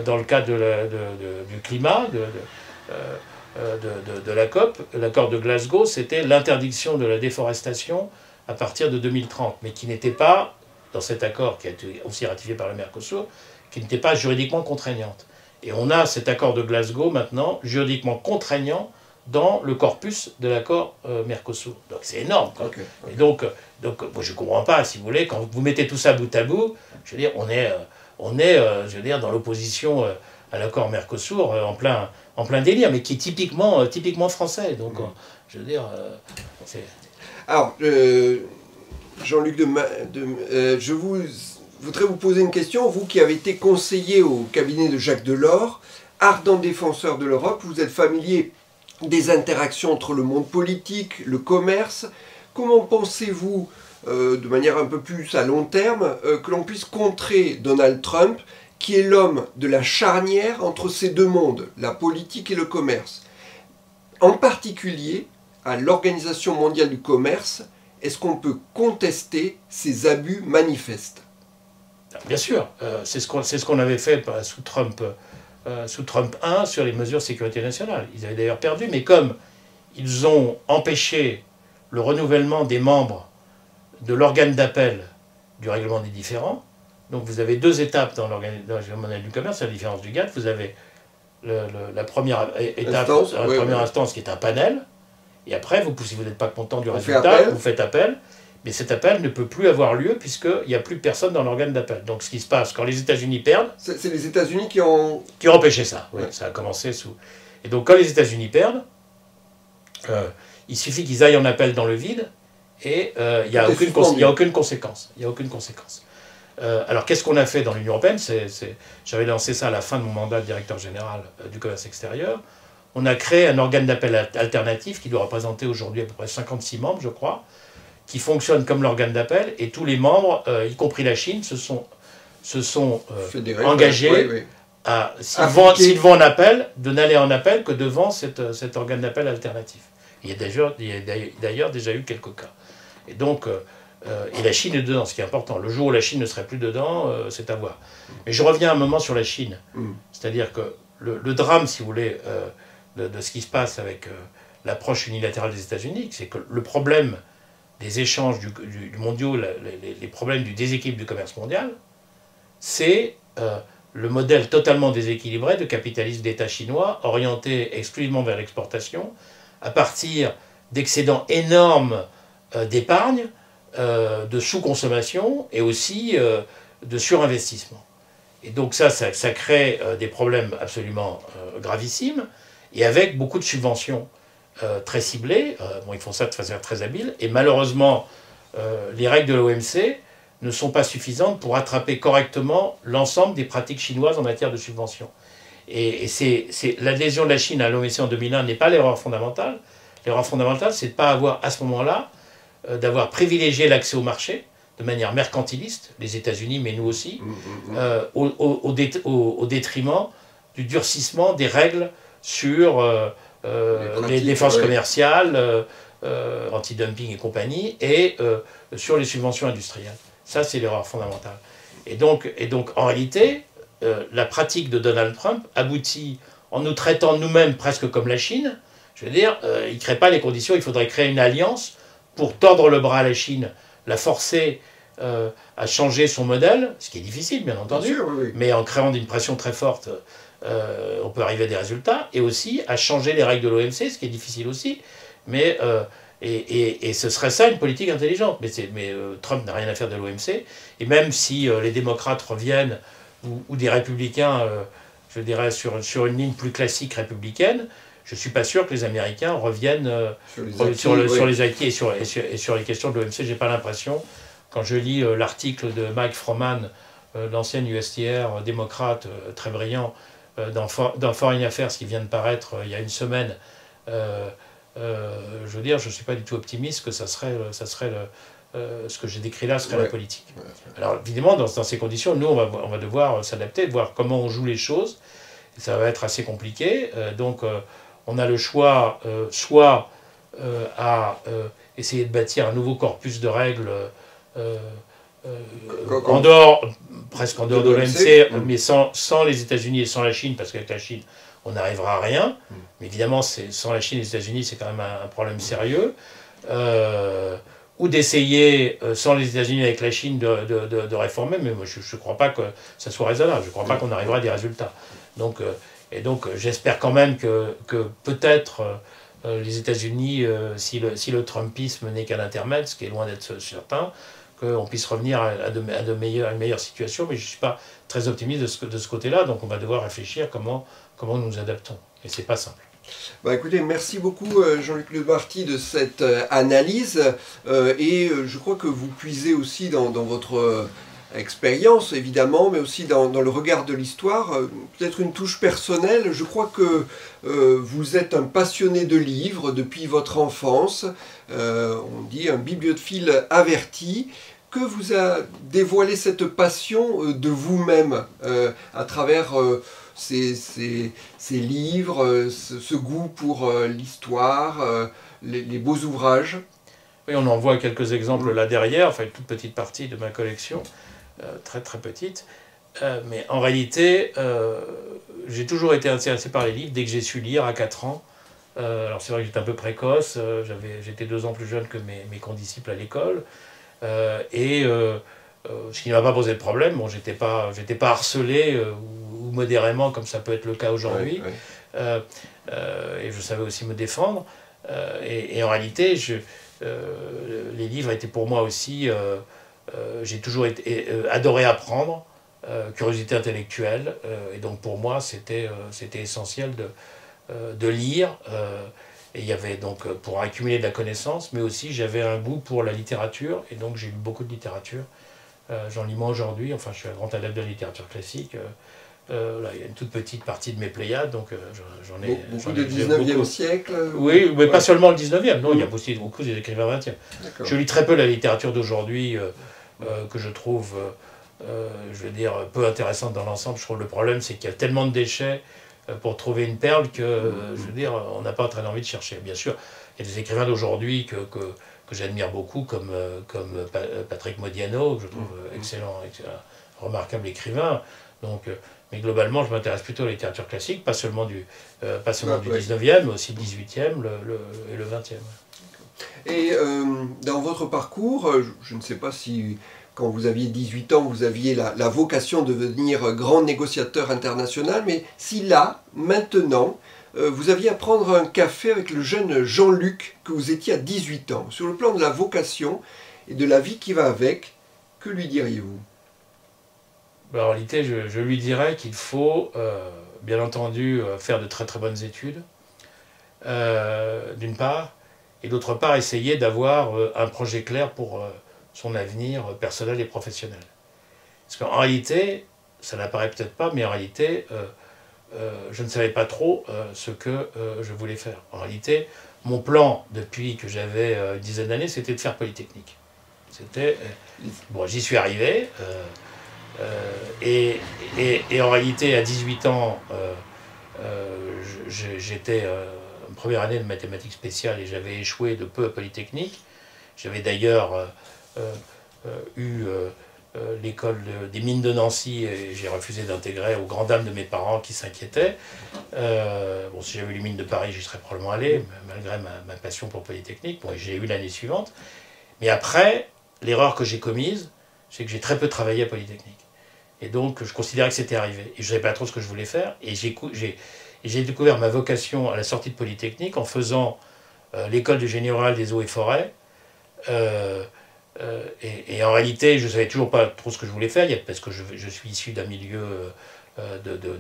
dans le cadre du climat, de la COP. L'accord de Glasgow, c'était l'interdiction de la déforestation à partir de 2030, mais qui n'était pas, dans cet accord qui a été aussi ratifié par le Mercosur, qui n'était pas juridiquement contraignante. Et on a cet accord de Glasgow maintenant, juridiquement contraignant, dans le corpus de l'accord Mercosur. Donc c'est énorme. Et donc moi, je ne comprends pas, si vous voulez, quand vous mettez tout ça bout à bout, je veux dire, on est je veux dire, dans l'opposition à l'accord Mercosur en plein délire, mais qui est typiquement français. Donc, je veux dire, c'est... Alors, Jean-Luc je voudrais vous poser une question. Vous qui avez été conseiller au cabinet de Jacques Delors, ardent défenseur de l'Europe, vous êtes familier des interactions entre le monde politique, le commerce. Comment pensez-vous, de manière un peu plus à long terme, que l'on puisse contrer Donald Trump, qui est l'homme de la charnière entre ces deux mondes, la politique et le commerce? En particulier, à l'Organisation mondiale du commerce, est-ce qu'on peut contester ces abus manifestes? Bien sûr, c'est ce qu'on avait fait sous Trump 1 sur les mesures de sécurité nationale. Ils avaient d'ailleurs perdu, mais comme ils ont empêché le renouvellement des membres de l'organe d'appel du règlement des différends, donc vous avez deux étapes dans l'Organisation mondiale du commerce, à la différence du GATT, vous avez la première étape, première instance qui est un panel, et après, si vous n'êtes pas content du résultat, vous faites appel, mais cet appel ne peut plus avoir lieu puisqu'il n'y a plus personne dans l'organe d'appel. Donc ce qui se passe, quand les États-Unis perdent... C'est les États-Unis qui ont empêché ça. Ouais. Ça a commencé sous... Et donc quand les États-Unis perdent, il suffit qu'ils aillent en appel dans le vide et il n'y a aucune conséquence. Il n'y a aucune conséquence. Alors qu'est-ce qu'on a fait dans l'Union européenne? J'avais lancé ça à la fin de mon mandat de directeur général du commerce extérieur. On a créé un organe d'appel alternatif qui doit représenter aujourd'hui à peu près 56 membres, je crois, qui fonctionne comme l'organe d'appel, et tous les membres, y compris la Chine, se sont engagés à, s'ils vont en appel, de n'aller en appel que devant cet organe d'appel alternatif. Il y a d'ailleurs déjà eu quelques cas. Et donc, et la Chine est dedans, ce qui est important. Le jour où la Chine ne serait plus dedans, c'est à voir. Mais je reviens un moment sur la Chine. C'est-à-dire que le drame, si vous voulez, de ce qui se passe avec l'approche unilatérale des États-Unis, c'est que le problème des échanges mondiaux, les problèmes du déséquilibre du commerce mondial, c'est le modèle totalement déséquilibré de capitalisme d'État chinois, orienté exclusivement vers l'exportation, à partir d'excédents énormes d'épargne, de sous-consommation et aussi de surinvestissement. Et donc ça crée des problèmes absolument gravissimes, et avec beaucoup de subventions très ciblées. Ils font ça de façon très habile, et malheureusement, les règles de l'OMC ne sont pas suffisantes pour attraper correctement l'ensemble des pratiques chinoises en matière de subventions. Et l'adhésion de la Chine à l'OMC en 2001 n'est pas l'erreur fondamentale. L'erreur fondamentale, c'est de ne pas avoir à ce moment-là d'avoir privilégié l'accès au marché de manière mercantiliste, les États-Unis, mais nous aussi, au détriment du durcissement des règles sur les défenses commerciales, anti-dumping et compagnie, et sur les subventions industrielles. Ça, c'est l'erreur fondamentale. Et donc en réalité, la pratique de Donald Trump aboutit, en nous traitant nous-mêmes presque comme la Chine, je veux dire, il ne crée pas les conditions, il faudrait créer une alliance pour tordre le bras à la Chine, la forcer à changer son modèle, ce qui est difficile bien entendu, bien sûr, oui. mais en créant une pression très forte, on peut arriver à des résultats, et aussi à changer les règles de l'OMC, ce qui est difficile aussi, mais et ce serait ça une politique intelligente. Mais Trump n'a rien à faire de l'OMC, et même si les démocrates reviennent, ou des républicains, je dirais, sur une ligne plus classique républicaine, je ne suis pas sûr que les Américains reviennent sur les acquis et sur les questions de l'OMC. Je n'ai pas l'impression, quand je lis l'article de Mike Froman, l'ancien USTR démocrate très brillant, dans Foreign Affairs, qui vient de paraître il y a une semaine, je veux dire, je ne suis pas du tout optimiste que ça serait ce que j'ai décrit là serait la politique. Alors évidemment, dans ces conditions, nous, on va devoir s'adapter, voir comment on joue les choses. Et ça va être assez compliqué. Donc on a le choix, soit à essayer de bâtir un nouveau corpus de règles presque en dehors de l'OMC, mais sans les États-Unis et sans la Chine, parce qu'avec la Chine, on n'arrivera à rien. Mais évidemment, sans la Chine et les États-Unis, c'est quand même un problème sérieux. Ou d'essayer, sans les États-Unis avec la Chine, de réformer, mais moi, je ne crois pas que ça soit raisonnable, je ne crois pas qu'on arrivera à des résultats. Donc j'espère quand même que peut-être les États-Unis, si le Trumpisme n'est qu'un intermède, ce qui est loin d'être certain, qu'on puisse revenir à une meilleure situation, mais je ne suis pas très optimiste de ce côté-là, donc on va devoir réfléchir comment nous nous adaptons, et ce n'est pas simple. Bah écoutez, merci beaucoup Jean-Luc Lebarty de cette analyse et je crois que vous puisez aussi dans votre expérience évidemment, mais aussi dans le regard de l'histoire, peut-être une touche personnelle. Je crois que vous êtes un passionné de livres depuis votre enfance, on dit un bibliophile averti. Que vous a dévoilé cette passion de vous-même à travers ces livres, ce goût pour l'histoire, les beaux ouvrages? Oui, on en voit quelques exemples là derrière, enfin une toute petite partie de ma collection, très très petite. Mais en réalité, j'ai toujours été intéressé par les livres dès que j'ai su lire à 4 ans. Alors c'est vrai que j'étais un peu précoce, j'étais 2 ans plus jeune que mes condisciples à l'école. Ce qui ne m'a pas posé de problème, bon, j'étais pas harcelé ou modérément comme ça peut être le cas aujourd'hui, et je savais aussi me défendre, et en réalité les livres étaient pour moi aussi, j'ai toujours adoré apprendre, curiosité intellectuelle, et donc pour moi c'était essentiel de lire. Et il y avait donc pour accumuler de la connaissance, mais aussi j'avais un goût pour la littérature, et donc j'ai lu beaucoup de littérature. J'en lis moins aujourd'hui, enfin je suis un grand adepte de la littérature classique. Là, il y a une toute petite partie de mes Pléiades, donc j'en ai... Beaucoup de 19e siècle. Oui, mais pas seulement le 19e, non, il y a aussi beaucoup des écrivains 20e. Je lis très peu la littérature d'aujourd'hui, que je trouve, je veux dire, peu intéressante dans l'ensemble. Je trouve le problème, c'est qu'il y a tellement de déchets pour trouver une perle que, je veux dire, on n'a pas très envie de chercher. Bien sûr, il y a des écrivains d'aujourd'hui que j'admire beaucoup, comme Patrick Modiano, que je trouve excellent, remarquable écrivain. Donc, mais globalement, je m'intéresse plutôt à la littérature classique, pas seulement du 19e, mais aussi du 18e et le 20e. Et dans votre parcours, je ne sais pas si... Quand vous aviez 18 ans, vous aviez la vocation de devenir grand négociateur international, mais si là, maintenant, vous aviez à prendre un café avec le jeune Jean-Luc, que vous étiez à 18 ans, sur le plan de la vocation et de la vie qui va avec, que lui diriez-vous? En réalité, je lui dirais qu'il faut, bien entendu, faire de très très bonnes études, d'une part, et d'autre part, essayer d'avoir un projet clair pour son avenir personnel et professionnel. Parce qu'en réalité, ça n'apparaît peut-être pas, mais en réalité, je ne savais pas trop ce que je voulais faire. En réalité, mon plan, depuis que j'avais une dizaine d'années, c'était de faire Polytechnique. Bon, j'y suis arrivé, et en réalité, à 18 ans, j'étais en première année de mathématiques spéciales et j'avais échoué de peu à Polytechnique. J'avais d'ailleurs eu l'école des mines de Nancy et j'ai refusé d'intégrer aux grandes dames de mes parents qui s'inquiétaient. Bon, si j'avais eu les mines de Paris, j'y serais probablement allé, malgré ma passion pour Polytechnique. Bon, j'ai eu l'année suivante. Mais après, l'erreur que j'ai commise, c'est que j'ai très peu travaillé à Polytechnique. Et donc, je considérais que c'était arrivé. Et je ne savais pas trop ce que je voulais faire. Et j'ai découvert ma vocation à la sortie de Polytechnique en faisant l'école du génie rural des eaux et forêts. Et en réalité, je ne savais toujours pas trop ce que je voulais faire, parce que je suis issu d'un milieu,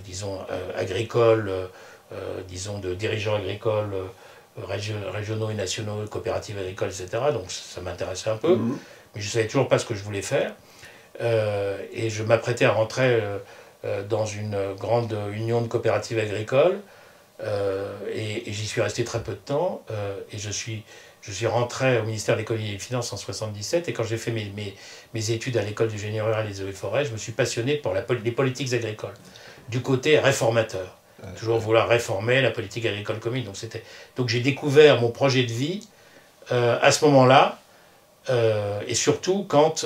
disons, agricole, disons, de dirigeants agricoles régionaux et nationaux, coopératives agricoles, etc. Donc ça m'intéressait un peu, mais je ne savais toujours pas ce que je voulais faire. Et je m'apprêtais à rentrer dans une grande union de coopératives agricoles, et j'y suis resté très peu de temps, et je suis rentré au ministère de l'Économie et des Finances en 1977, et quand j'ai fait mes études à l'école du génie rural et des eaux et forêts, je me suis passionné pour les politiques agricoles, du côté réformateur. Toujours vouloir réformer la politique agricole commune. Donc j'ai découvert mon projet de vie à ce moment-là, et surtout quand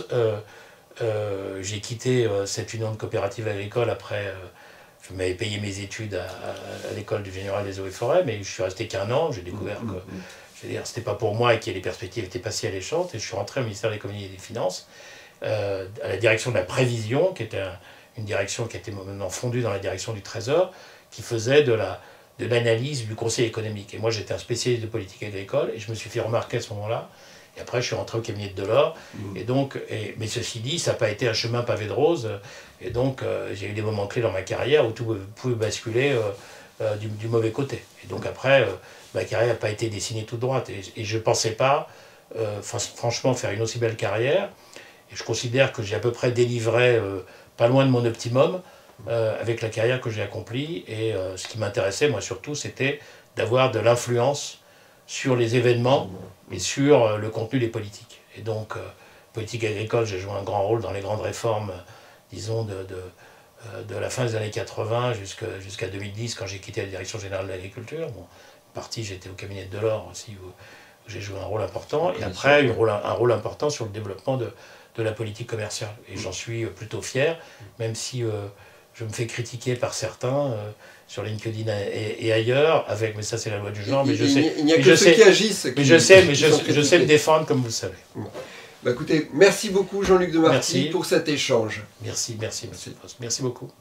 j'ai quitté cette union de coopératives agricoles après... je m'avais payé mes études à l'école du génie rural des eaux et forêts, mais je suis resté qu'un an, j'ai découvert que... Je veux dire, c'était pas pour moi et que les perspectives n'étaient pas si alléchantes. Et je suis rentré au ministère de l'Économie et des Finances, à la direction de la prévision, qui était une direction qui était maintenant fondue dans la direction du Trésor, qui faisait de l'analyse du conseil économique. Et moi, j'étais un spécialiste de politique agricole et je me suis fait remarquer à ce moment-là. Et après, je suis rentré au cabinet de Delors. Et donc, mais ceci dit, ça n'a pas été un chemin pavé de roses. Et donc, j'ai eu des moments clés dans ma carrière où tout pouvait basculer du mauvais côté. Et donc après, ma carrière n'a pas été dessinée toute droite. Et je ne pensais pas, franchement, faire une aussi belle carrière. Et je considère que j'ai à peu près délivré pas loin de mon optimum avec la carrière que j'ai accomplie. Et ce qui m'intéressait, moi surtout, c'était d'avoir de l'influence sur les événements et sur le contenu des politiques. Et donc, politique agricole, j'ai joué un grand rôle dans les grandes réformes, disons, de la fin des années 80 jusqu'à 2010, quand j'ai quitté la direction générale de l'agriculture. Bon, partie, j'étais au cabinet de Delors aussi, où j'ai joué un rôle important. Et après, un rôle important sur le développement de la politique commerciale. Et j'en suis plutôt fier, même si je me fais critiquer par certains sur LinkedIn et ailleurs, mais ça c'est la loi du genre. Mais il n'y a que ceux qui agissent. Mais je sais le défendre comme vous le savez. Bah écoutez, merci beaucoup Jean-Luc Demarty pour cet échange. Merci beaucoup.